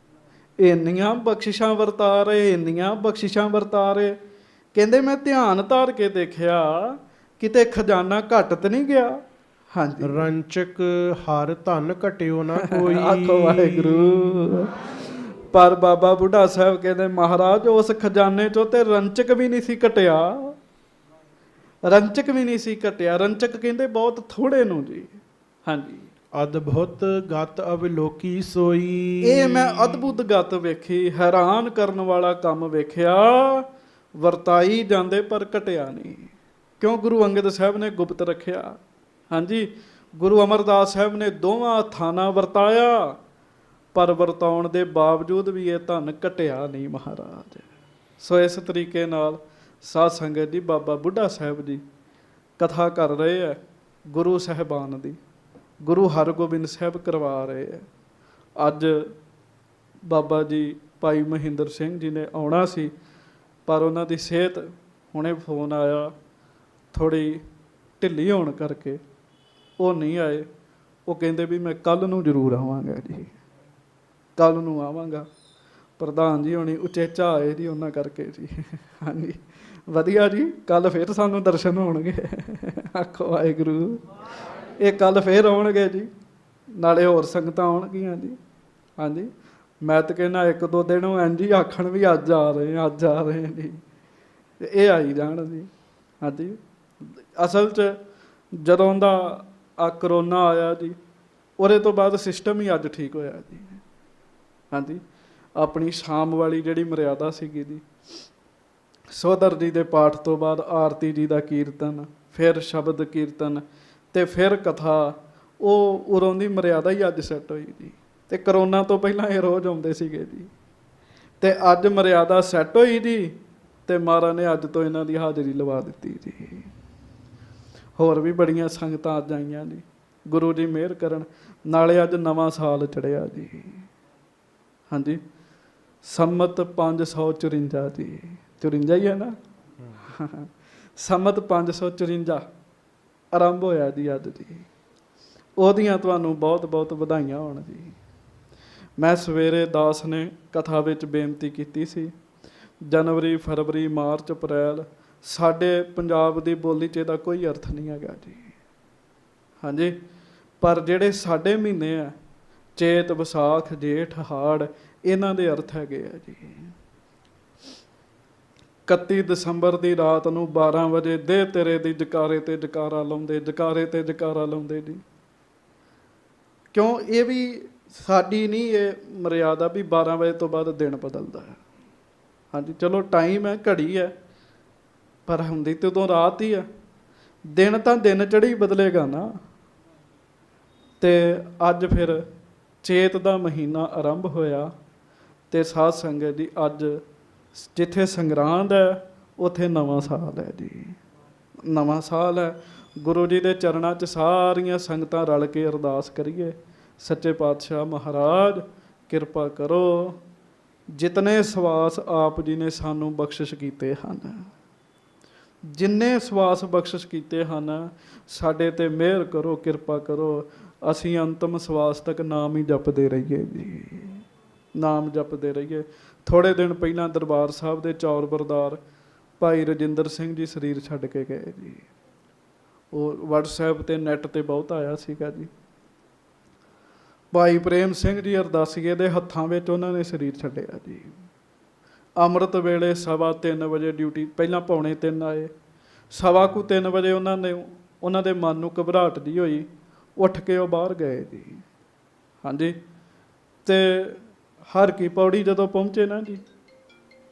ਇੰਨੀਆਂ ਬਖਸ਼ਿਸ਼ਾਂ ਵਰਤਾ ਰਹੇ, ਇੰਨੀਆਂ ਬਖਸ਼ਿਸ਼ਾਂ ਵਰਤਾ ਰਹੇ। ਕਹਿੰਦੇ ਮੈਂ ਧਿਆਨ ਧਾਰ ਕੇ ਦੇਖਿਆ, ਕਿਤੇ ਖਜ਼ਾਨਾ ਘਟ ਤੇ ਨਹੀਂ ਗਿਆ। ਹਾਂਜੀ, ਰੰਚਕ ਹਰ ਧਨ ਘਟਿਓ ਨਾ ਕੋਈ। ਆਖੋ ਵਾਹਿਗੁਰੂ। ਪਰ ਬਾਬਾ ਬੁੱਢਾ ਸਾਹਿਬ ਕਹਿੰਦੇ ਮਹਾਰਾਜ ਉਸ ਖਜ਼ਾਨੇ ਚੋਂ ਤੇ ਰੰਚਕ ਵੀ ਨਹੀਂ ਸੀ ਘਟਿਆ, ਰੰਚਕ ਵੀ ਨਹੀਂ ਸੀ ਘਟਿਆ। ਰੰਚਕ ਕਹਿੰਦੇ ਬਹੁਤ ਥੋੜੇ ਨੂੰ ਜੀ। ਹਾਂਜੀ, ਅਦਭੁਤ ਗਤ ਅਵਲੋਕੀ ਸੋਈ। ਇਹ ਮੈਂ ਅਦਭੁਤ ਗਤ ਵੇਖੀ, ਹੈਰਾਨ ਕਰਨ ਵਾਲਾ ਕੰਮ ਵੇਖਿਆ, ਵਰਤਾਈ ਜਾਂਦੇ ਪਰ ਘਟਿਆ ਨਹੀਂ। ਕਿਉਂ? ਗੁਰੂ ਅੰਗਦ ਸਾਹਿਬ ਨੇ ਗੁਪਤ ਰੱਖਿਆ। ਹਾਂਜੀ, ਗੁਰੂ ਅਮਰਦਾਸ ਸਾਹਿਬ ਨੇ ਦੋਵਾਂ ਹੱਥਾਂ ਨਾਲ ਵਰਤਾਇਆ, ਪਰ ਵਰਤਾਉਣ ਦੇ ਬਾਵਜੂਦ ਵੀ ਇਹ ਧਨ ਘਟਿਆ ਨਹੀਂ ਮਹਾਰਾਜ। ਸੋ ਇਸ ਤਰੀਕੇ ਨਾਲ ਸਾਧ ਸੰਗਤ ਜੀ, ਬਾਬਾ ਬੁੱਢਾ ਸਾਹਿਬ ਜੀ ਕਥਾ ਕਰ ਰਹੇ ਹੈ ਗੁਰੂ ਸਾਹਿਬਾਨ ਦੀ, ਗੁਰੂ ਹਰਗੋਬਿੰਦ ਸਾਹਿਬ ਕਰਵਾ ਰਹੇ ਹੈ। ਅੱਜ ਬਾਬਾ ਜੀ ਭਾਈ ਮਹਿੰਦਰ ਸਿੰਘ ਜੀ ਨੇ ਆਉਣਾ ਸੀ, ਪਰ ਉਹਨਾਂ ਦੀ ਸਿਹਤ, ਹੁਣੇ ਫੋਨ ਆਇਆ, ਥੋੜ੍ਹੀ ਢਿੱਲੀ ਹੋਣ ਕਰਕੇ ਉਹ ਨਹੀਂ ਆਏ। ਉਹ ਕਹਿੰਦੇ ਵੀ ਮੈਂ ਕੱਲ੍ਹ ਨੂੰ ਜ਼ਰੂਰ ਆਵਾਂਗਾ ਜੀ, ਕੱਲ੍ਹ ਨੂੰ ਆਵਾਂਗਾ। ਪ੍ਰਧਾਨ ਜੀ ਹੋਣੀ ਉਚੇਚਾ ਆਏ ਜੀ ਉਹਨਾਂ ਕਰਕੇ ਜੀ। ਹਾਂਜੀ, ਵਧੀਆ ਜੀ, ਕੱਲ੍ਹ ਫਿਰ ਸਾਨੂੰ ਦਰਸ਼ਨ ਹੋਣਗੇ। ਆਖੋ ਵਾਹਿਗੁਰੂ। ਇਹ ਕੱਲ੍ਹ ਫਿਰ ਆਉਣਗੇ ਜੀ, ਨਾਲੇ ਹੋਰ ਸੰਗਤਾਂ ਆਉਣਗੀਆਂ ਜੀ। ਹਾਂਜੀ, ਮੈਂ ਤਾਂ ਕਹਿੰਦਾ 1-2 ਦਿਨ ਇੰਝ ਹੀ ਆਖਣ ਵੀ ਅੱਜ ਆ ਰਹੇ ਹਾਂ, ਅੱਜ ਆ ਰਹੇ ਹਾਂ ਜੀ, ਇਹ ਆਈ ਜਾਣ ਜੀ। ਹਾਂਜੀ, ਅਸਲ 'ਚ ਜਦੋਂ ਦਾ ਆ ਕਰੋਨਾ ਆਇਆ ਜੀ, ਉਹਦੇ ਤੋਂ ਬਾਅਦ ਸਿਸਟਮ ਹੀ ਅੱਜ ਠੀਕ ਹੋਇਆ ਜੀ। ਹਾਂਜੀ, ਆਪਣੀ ਸ਼ਾਮ ਵਾਲੀ ਜਿਹੜੀ ਮਰਿਆਦਾ ਸੀਗੀ ਜੀ, ਸੋਦਰ ਜੀ ਦੇ ਪਾਠ ਤੋਂ ਬਾਅਦ ਆਰਤੀ ਜੀ ਦਾ ਕੀਰਤਨ, ਫਿਰ ਸ਼ਬਦ ਕੀਰਤਨ, ਤੇ ਫਿਰ ਕਥਾ, ਉਹ ਉਰੋਂ ਦੀ ਮਰਿਆਦਾ ਹੀ ਅੱਜ ਸੈੱਟ ਹੋਈ ਜੀ। ਤੇ ਕਰੋਨਾ ਤੋਂ ਪਹਿਲਾਂ ਇਹ ਰੋਜ਼ ਆਉਂਦੇ ਸੀਗੇ ਜੀ, ਤੇ ਅੱਜ ਮਰਿਆਦਾ ਸੈੱਟ ਹੋਈ ਜੀ, ਤੇ ਮਹਾਰਾਜ ਨੇ ਅੱਜ ਤੋਂ ਇਹਨਾਂ ਦੀ ਹਾਜ਼ਰੀ ਲਵਾ ਦਿੱਤੀ ਜੀ। ਹੋਰ ਵੀ ਬੜੀਆਂ ਸੰਗਤਾਂ ਅੱਜ ਆਈਆਂ ਜੀ, ਗੁਰੂ ਜੀ ਮਿਹਰ ਕਰਨ। ਨਾਲੇ ਅੱਜ ਨਵਾਂ ਸਾਲ ਚੜ੍ਹਿਆ ਜੀ। ਹਾਂਜੀ, ਸੰਮਤ 554 ਜੀ, 54 ਹੀ ਹੈ ਨਾ। ਸੰਮਤ 554 ਆਰੰਭ ਹੋਇਆ ਜੀ ਅੱਜ ਜੀ। ਉਹਦੀਆਂ ਤੁਹਾਨੂੰ ਬਹੁਤ ਬਹੁਤ ਵਧਾਈਆਂ ਹੋਣ ਜੀ। ਮੈਂ ਸਵੇਰੇ ਦਾਸ ਨੇ ਕਥਾ ਵਿੱਚ ਬੇਨਤੀ ਕੀਤੀ ਸੀ, ਜਨਵਰੀ, ਫਰਵਰੀ, ਮਾਰਚ, ਅਪ੍ਰੈਲ ਸਾਡੇ ਪੰਜਾਬ ਦੀ ਬੋਲੀ 'ਚ ਇਹਦਾ ਕੋਈ ਅਰਥ ਨਹੀਂ ਹੈਗਾ ਜੀ। ਹਾਂਜੀ, ਪਰ ਜਿਹੜੇ ਸਾਡੇ ਮਹੀਨੇ ਆ, ਚੇਤ, ਵਿਸਾਖ, ਜੇਠ, ਹਾੜ, ਇਹਨਾਂ ਦੇ ਅਰਥ ਹੈਗੇ ਆ ਜੀ। 31 ਦਸੰਬਰ ਦੀ ਰਾਤ ਨੂੰ 12 ਵਜੇ ਦੇ ਤੇਰੇ ਦੀ ਜਕਾਰੇ ਤੇ ਜਕਾਰਾ ਲਾਉਂਦੇ, ਜਕਾਰੇ ਤੇ ਜਕਾਰਾ ਲਾਉਂਦੇ ਜੀ। ਕਿਉਂ? ਇਹ ਵੀ ਸਾਡੀ ਨਹੀਂ ਇਹ ਮਰਿਆਦਾ ਵੀ 12 ਵਜੇ ਤੋਂ ਬਾਅਦ ਦਿਨ ਬਦਲਦਾ ਹੈ। ਹਾਂਜੀ, ਚਲੋ ਟਾਈਮ ਹੈ, ਘੜੀ ਹੈ, ਪਰ ਹੁੰਦੀ ਤੇ ਉਦੋਂ ਰਾਤ ਹੀ ਆ। ਦਿਨ ਤਾਂ ਦਿਨ ਚੜ੍ਹੀ ਬਦਲੇਗਾ ਨਾ। ਤੇ ਅੱਜ ਫਿਰ ਚੇਤ ਦਾ ਮਹੀਨਾ ਆਰੰਭ ਹੋਇਆ, ਤੇ ਸਾਧ ਸੰਗਤ ਜੀ ਅੱਜ ਜਿੱਥੇ ਸੰਗਰਾਂਦ ਹੈ ਉੱਥੇ ਨਵਾਂ ਸਾਲ ਹੈ ਜੀ। ਨਵਾਂ ਸਾਲ ਹੈ। ਗੁਰੂ ਜੀ ਦੇ ਚਰਨਾਂ 'ਚ ਸਾਰੀਆਂ ਸੰਗਤਾਂ ਰਲ ਕੇ ਅਰਦਾਸ ਕਰੀਏ, ਸੱਚੇ ਪਾਤਸ਼ਾਹ ਮਹਾਰਾਜ ਕਿਰਪਾ ਕਰੋ, ਜਿਤਨੇ ਸਵਾਸ ਆਪ ਜੀ ਨੇ ਸਾਨੂੰ ਬਖਸ਼ਿਸ਼ ਕੀਤੇ ਹਨ, ਜਿੰਨੇ ਸਵਾਸ ਬਖਸ਼ਿਸ਼ ਕੀਤੇ ਹਨ, ਸਾਡੇ 'ਤੇ ਮਿਹਰ ਕਰੋ, ਕਿਰਪਾ ਕਰੋ। ਅਸੀਂ ਅੰਤਮ ਸਵਾਸ ਤੱਕ ਨਾਮ ਹੀ ਜਪਦੇ ਰਹੀਏ ਜੀ, ਨਾਮ ਜਪਦੇ ਰਹੀਏ। ਥੋੜ੍ਹੇ ਦਿਨ ਪਹਿਲਾਂ ਦਰਬਾਰ ਸਾਹਿਬ ਦੇ ਚੌਰ ਬਰਦਾਰ ਭਾਈ ਰਜਿੰਦਰ ਸਿੰਘ ਜੀ ਸਰੀਰ ਛੱਡ ਕੇ ਗਏ ਜੀ। ਉਹ ਵਟਸਐਪ 'ਤੇ ਨੈੱਟ 'ਤੇ ਬਹੁਤ ਆਇਆ ਸੀਗਾ ਜੀ। ਭਾਈ ਪ੍ਰੇਮ ਸਿੰਘ ਜੀ ਅਰਦਾਸੀਏ ਦੇ ਹੱਥਾਂ ਵਿੱਚ ਉਹਨਾਂ ਨੇ ਸਰੀਰ ਛੱਡਿਆ ਜੀ। ਅੰਮ੍ਰਿਤ ਵੇਲੇ 2:15 ਵਜੇ ਡਿਊਟੀ, ਪਹਿਲਾਂ 2:45 ਆਏ, 2:15 ਵਜੇ ਉਹਨਾਂ ਦੇ ਮਨ ਨੂੰ ਘਬਰਾਹਟ ਜਿਹੀ ਹੋਈ, ਉੱਠ ਕੇ ਉਹ ਬਾਹਰ ਗਏ ਜੀ। ਹਾਂਜੀ, ਤੇ ਹਰ ਕੀ ਪੌੜੀ ਜਦੋਂ ਪਹੁੰਚੇ ਨਾ ਜੀ,